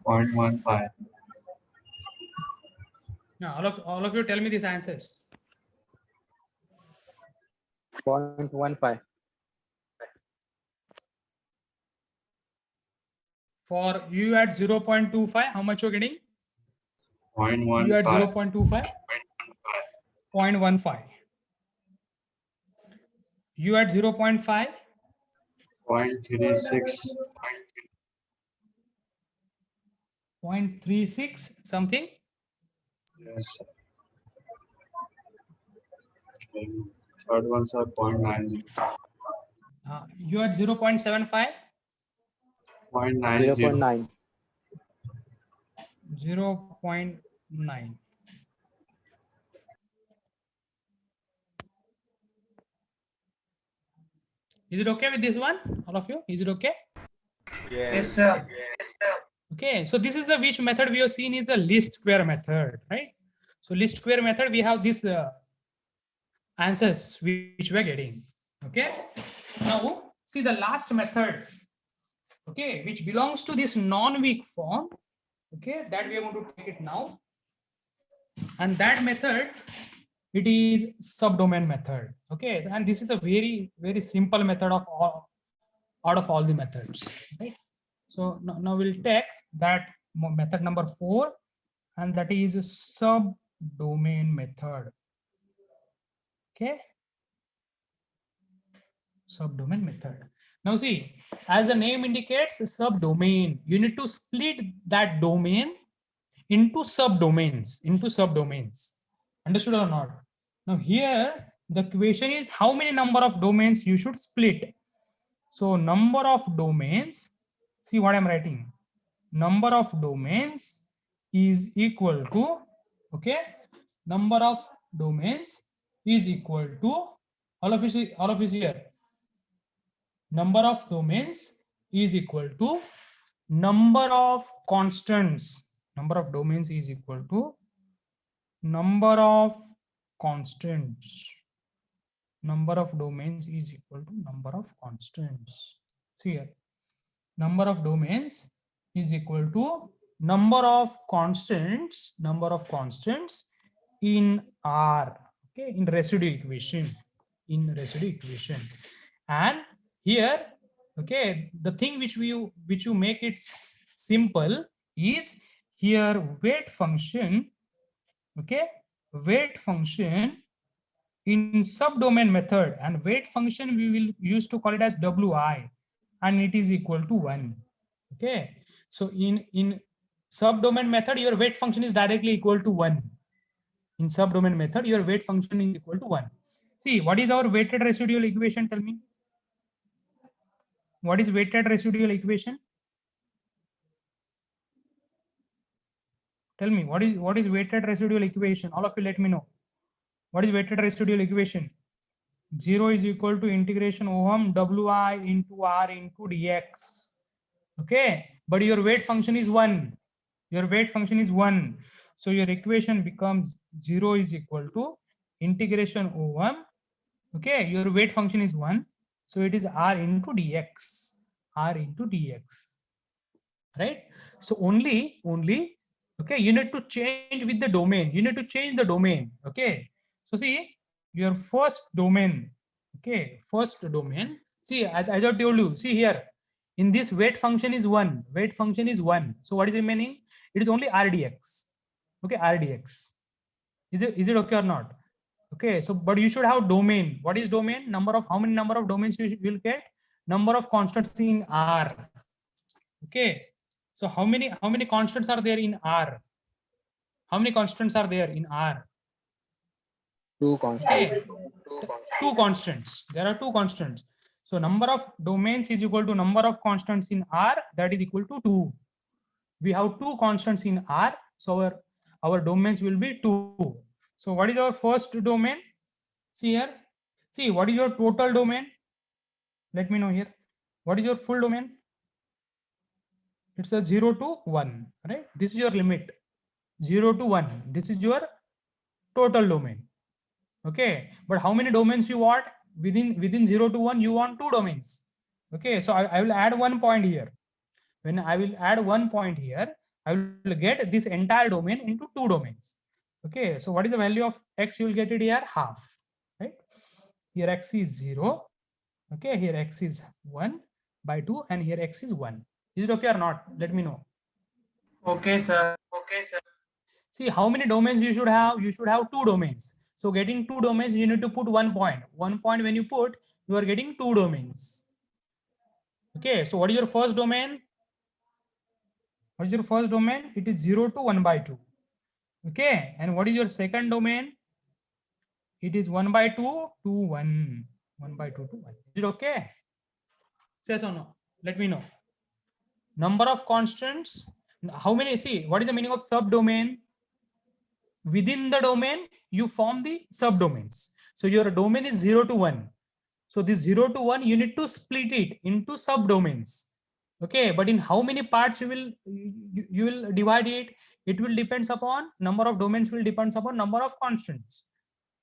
Point 1.15 Now all of you tell me these answers. 0.15. For U at 0.25, how much you're getting? Point U at 1.5 0.25, 0.15. U at 0.5, 0.36 0.36 something. yes third ones are 0.90 U at 0.75, 0.90 0.9. 0.9. Is it okay with this one? All of you? Is it okay? Yes, sir. Okay, so this is the which method we have seen is a least square method, right? So least square method, we have this answers which we are getting. Okay, now see the last method, okay, which belongs to this non-weak form. Okay, that we are going to take it now, and that method, it is subdomain method. Okay, and this is a very simple method of all out of all the methods, right? So now we'll take that method number 4, and that is subdomain method. Okay, subdomain method. Now see, as the name indicates, subdomain. You need to split that domain into subdomains. Understood or not? Now here the question is how many number of domains you should split. So number of domains. See what I'm writing. Number of domains is equal to, okay, number of domains is equal to, all of you here, number of domains is equal to number of constants. Number of domains is equal to number of constants. Number of domains is equal to number of constants. See here, number of domains is equal to number of constants in R, okay, in residue equation, and here, okay, the thing which you make it simple is here weight function, okay, weight function in subdomain method, and weight function we will use to call it as Wi, and it is equal to 1. Okay, so in subdomain method your weight function is directly equal to 1. In subdomain method your weight function is equal to 1. See, what is our weighted residual equation? Tell me, what is weighted residual equation? Tell me, what is weighted residual equation? All of you let me know. What is weighted residual equation? 0 is equal to integration Ohm Wi into R into dx. Okay, but your weight function is 1. Your weight function is 1. So your equation becomes 0 is equal to integration Ohm. Okay, your weight function is 1. So it is R into dx. R into dx. Right? So only, okay, you need to change with the domain. You need to change the domain. Okay. So see, your first domain, okay, first domain. See, as I told you, see here, in this weight function is 1. Weight function is 1. So what is remaining? It is only RDX. Okay, RDX. Is it okay or not? Okay, so but you should have domain. What is domain? Number of, how many number of domains you will get? Number of constants in R. Okay, so how many constants are there in R? How many constants are there in R? 2 constants. Okay, 2 constants. There are 2 constants. So number of domains is equal to number of constants in R, that is equal to 2. We have 2 constants in R, so our domains will be 2. So what is our first domain? See here. See, what is your total domain? Let me know here. What is your full domain? It's a 0 to 1, right? This is your limit. 0 to 1. This is your total domain. Okay, but how many domains you want? Within 0 to 1 you want 2 domains. Okay, so I will add 1 point here. When I will add 1 point here, I will get this entire domain into 2 domains. Okay, so what is the value of x? You will get it here half, right? Here x is 0. Okay, here x is 1 by 2, and here x is 1. Is it okay or not? Let me know. Okay, sir. See, how many domains you should have? You should have 2 domains. So getting 2 domains, you need to put 1 point. 1 point when you put, you are getting 2 domains. Okay, so what is your first domain? What is your first domain? It is 0 to 1 by 2. Okay, and what is your second domain? It is 1 by 2 to 1. 1 by 2 to 1. Is it okay? Yes or no? Let me know. Number of constants. How many? See, what is the meaning of subdomain? Within the domain, you form the subdomains. So your domain is 0 to 1. So this 0 to 1, you need to split it into subdomains. Okay, but in how many parts you will divide it? It will depends upon number of domains, will depends upon number of constants.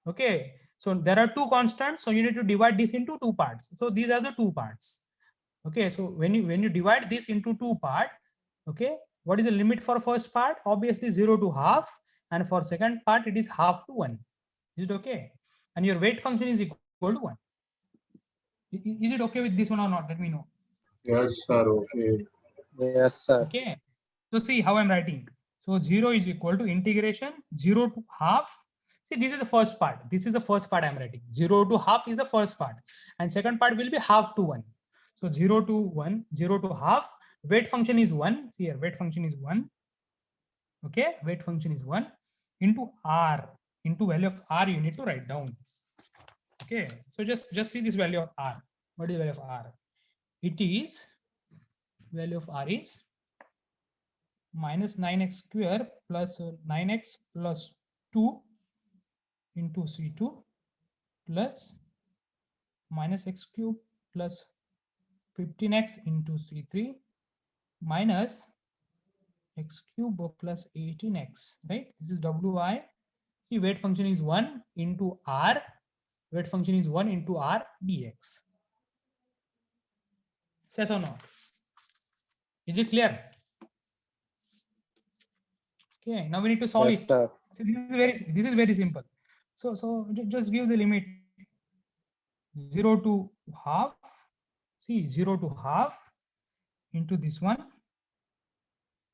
Okay, so there are 2 constants, so you need to divide this into 2 parts. So these are the 2 parts. Okay, so when you divide this into 2 parts, okay, what is the limit for first part? Obviously 0 to half, and for second part it is half to 1. Is it okay? And your weight function is equal to 1. Is it okay with this one or not? Let me know. Yes, sir. Okay. Yes, sir. Okay, so see how I'm writing. So 0 is equal to integration 0 to half. See, this is the first part. This is the first part I'm writing. 0 to half is the first part, and second part will be half to 1. So 0 to 1, 0 to half, weight function is 1. See here, weight function is 1. Okay, weight function is 1 into R, into value of R you need to write down. Okay, so just see this value of R. What is the value of R? It is, value of R is minus 9x square plus 9x plus 2 into C2 plus minus x cube plus 15x into C3 minus x cube plus 18x, right? This is Wi. See, weight function is 1 into R. Weight function is 1 into R dx. Yes or no? Is it clear? Okay, now we need to solve Yes, it. sir. So this is very simple. So just give the limit 0 to half. See, 0 to half into this one.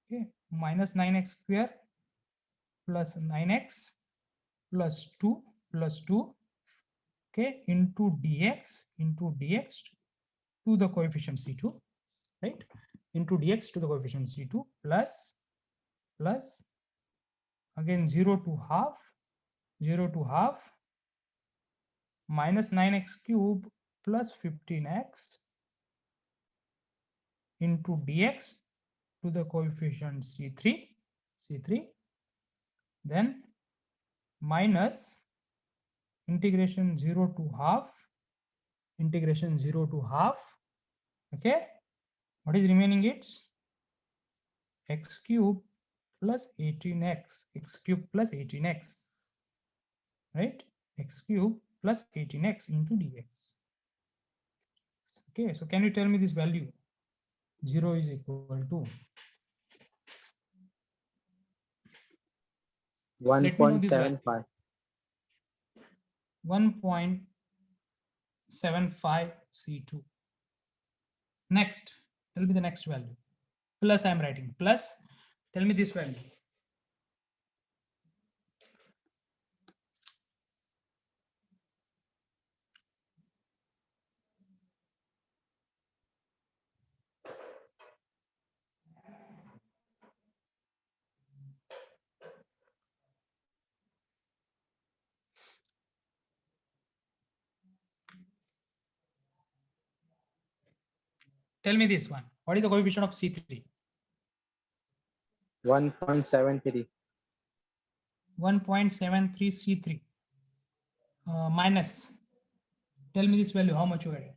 Okay, minus 9x square plus 9x plus 2 plus 2. Okay, into dx to the coefficient C2, right? Into dx to the coefficient C2 plus again 0 to half minus 9x cube plus 15x into dx to the coefficient C3, then minus integration 0 to half, okay, what is remaining? It's x cube plus 18x, right? X cube plus 18x into dx. Okay, so can you tell me this value? 0 is equal to, let me know this value. 1.75. 1.75 C2. Next, tell me the next value. Plus I am writing plus. Tell me this value. Tell me this one. What is the coefficient of C3? 1.73. 1.73 C3 minus. Tell me this value. How much you get?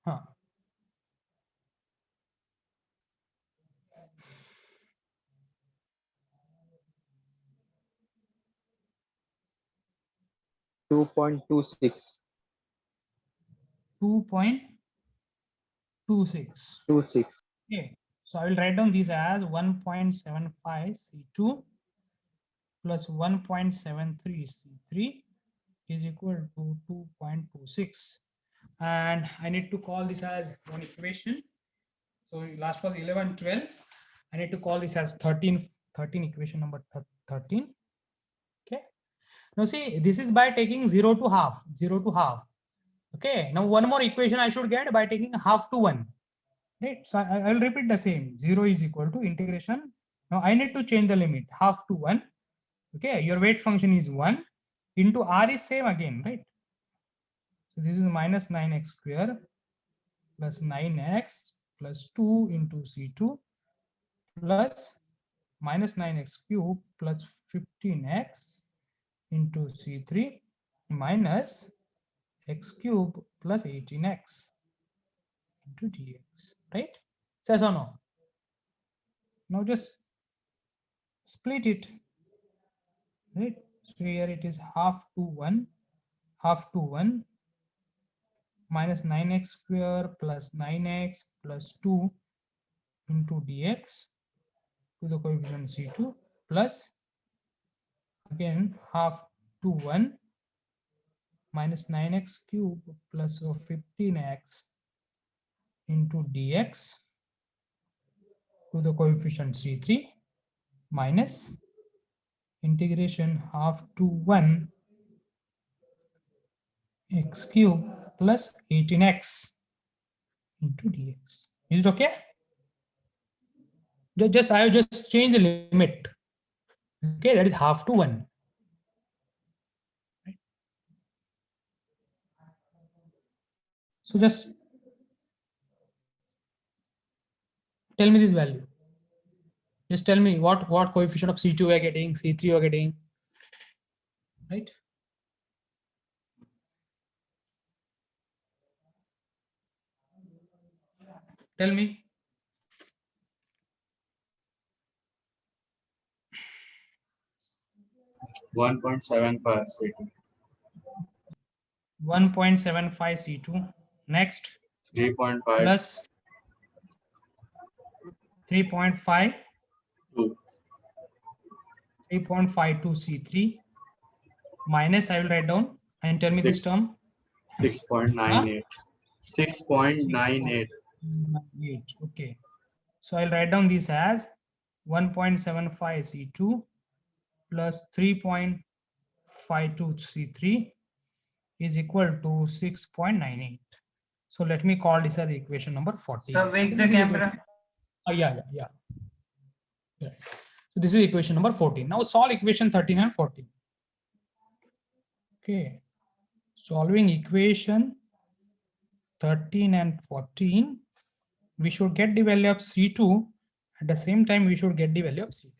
Huh. 2.26. 2.26. 26. Okay. So I will write down this as 1.75 C2 plus 1.73 C3 is equal to 2.26. And I need to call this as one equation. So last was 11, 12. I need to call this as 13 equation number 13. Okay. Now see, this is by taking 0 to half. Okay. Now one more equation I should get by taking half to 1. Right. So I will repeat the same. 0 is equal to integration. Now I need to change the limit half to 1. Okay. Your weight function is 1 into R is same again, right? So this is minus 9x square plus 9x plus 2 into C2 plus minus 9x cube plus 15x into C3 minus x cube plus 18x into dx, right? Yes or no? Now just split it, right? So here it is half to 1 minus 9x square plus 9x plus 2 into dx to the coefficient C2 plus again half to 1 minus 9x cube plus 15x into dx to the coefficient C3 minus integration half to 1 x cube plus 18x into dx. Is it okay? I have just changed the limit. Okay, that is half to 1. Right. So just tell me this value. Just tell me what coefficient of C2 we are getting, C3 we are getting, right? Tell me. 1.75 C2. 1.75 C2. Next, 3.5 plus 3.5, 2. 3.52 C3 minus, I will write down and tell me this term. 6.98. 6.98. 8. Okay. So I'll write down this as 1.75 C2 plus 3.52 C3 is equal to 6.98. So let me call this as equation number 40. Sir, wake So the this is camera. yeah. So this is equation number 14. Now solve equation 13 and 14. Okay. Solving equation 13 and 14, we should get the value of C2. At the same time, we should get the value of C3,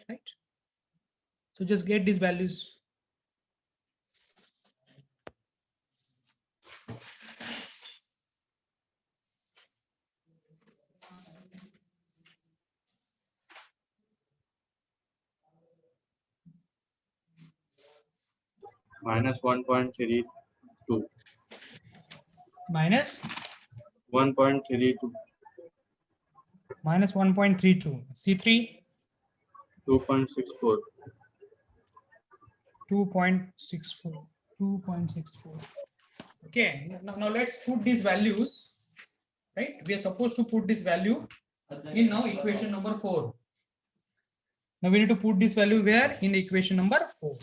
right? So just get these values. Minus 1.32. Minus 1.32. minus 1.32. C3 2.64. 2.64. 2.64. Okay. Now let's put these values. Right? We are supposed to put this value in now equation number 4. Now we need to put this value where? In equation number 4.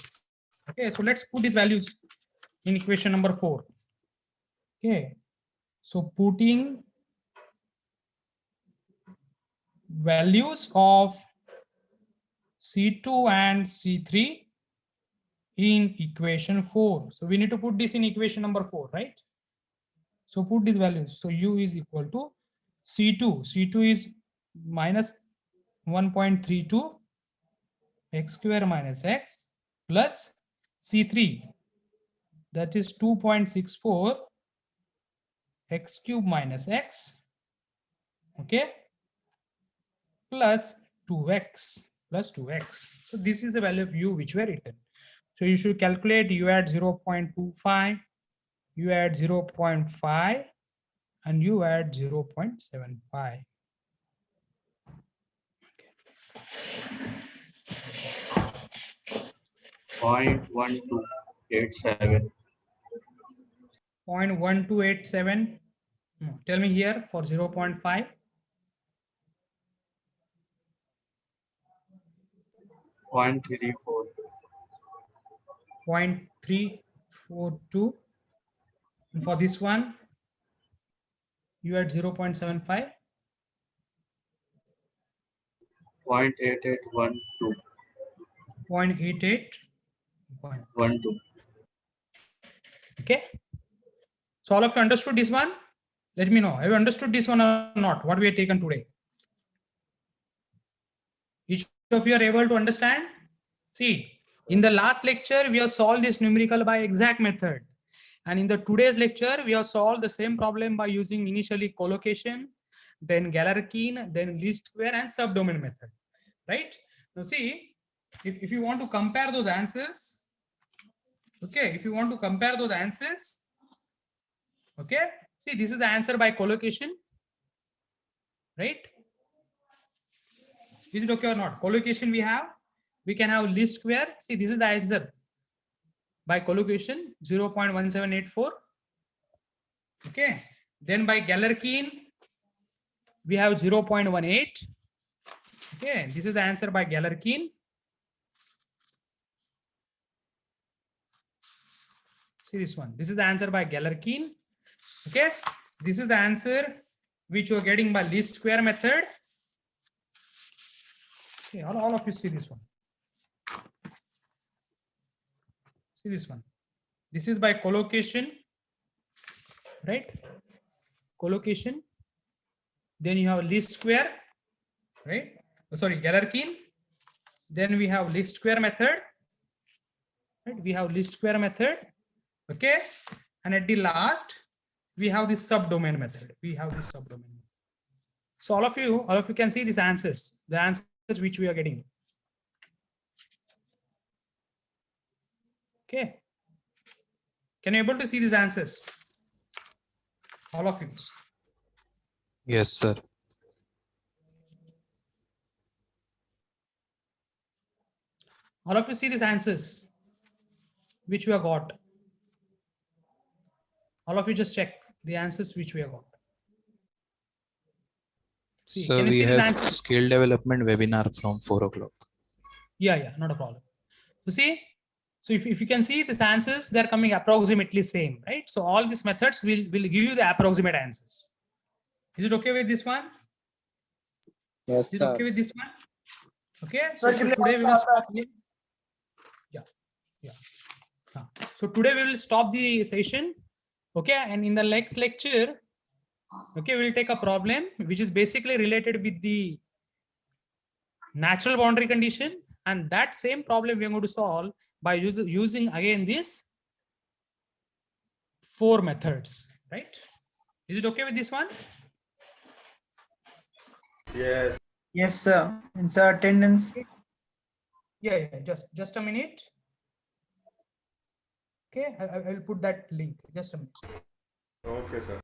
Okay, so let's put these values in equation number 4. Okay, so putting values of C2 and C3 in equation 4. So we need to put this in equation number 4, right? So put these values. So U is equal to C2. C2 is minus 1.32 x square minus x plus C3, that is 2.64 x cube minus x, okay, plus 2x. So this is the value of U which were written. So you should calculate U at 0.25, U at 0.5, and U at 0.75. 0.1287. 0.1287. No, tell me here for 0.5. 0.34. 0.342. And for this one, you at 0.75. 0.8812. 0.88. Okay. So all of you understood this one? Let me know. Have you understood this one or not? What we have taken today? Each of you are able to understand? See, in the last lecture, we have solved this numerical by exact method. And in the today's lecture, we have solved the same problem by using initially collocation, then Galerkin, then least square and subdomain method, right? Now see, if you want to compare those answers, okay, if you want to compare those answers, okay, see, this is the answer by collocation, right? Is it okay or not? Collocation we can have least square. See, this is the answer by collocation 0.1784. Okay, then by Galerkin we have 0.18. Okay, this is the answer by Galerkin. See this one. This is the answer by Galerkin. Okay, this is the answer which you are getting by least square method. Okay, all of you see this one. See this one. This is by collocation, right? Collocation. Then you have least square, right? Oh, sorry, Galerkin. Then we have least square method. Right? We have least square method. Okay, and at the last we have this subdomain method. We have this subdomain. So all of you can see these answers, the answers which we are getting. Okay, can you able to see these answers? All of you. Yes, sir. All of you see these answers which we have got. All of you just check the answers which we have got. See, So can you we see these have answers? skill development webinar from 4 o'clock. Yeah, not a problem. So see, so if you can see these answers, they're coming approximately same, right? So all these methods will give you the approximate answers. Is it okay with this one? Yes, Is it sir. okay with this one? Okay, Sir, so can you today we will also stop here. Yeah. So today we will stop the session. Okay, and in the next lecture, okay, we'll take a problem which is basically related with the natural boundary condition, and that same problem we are going to solve by using again these 4 methods, right? Is it okay with this one? Yes, sir. It's our attendance. Yeah, just a minute. Okay, I will put that link. Just a minute. Okay, sir.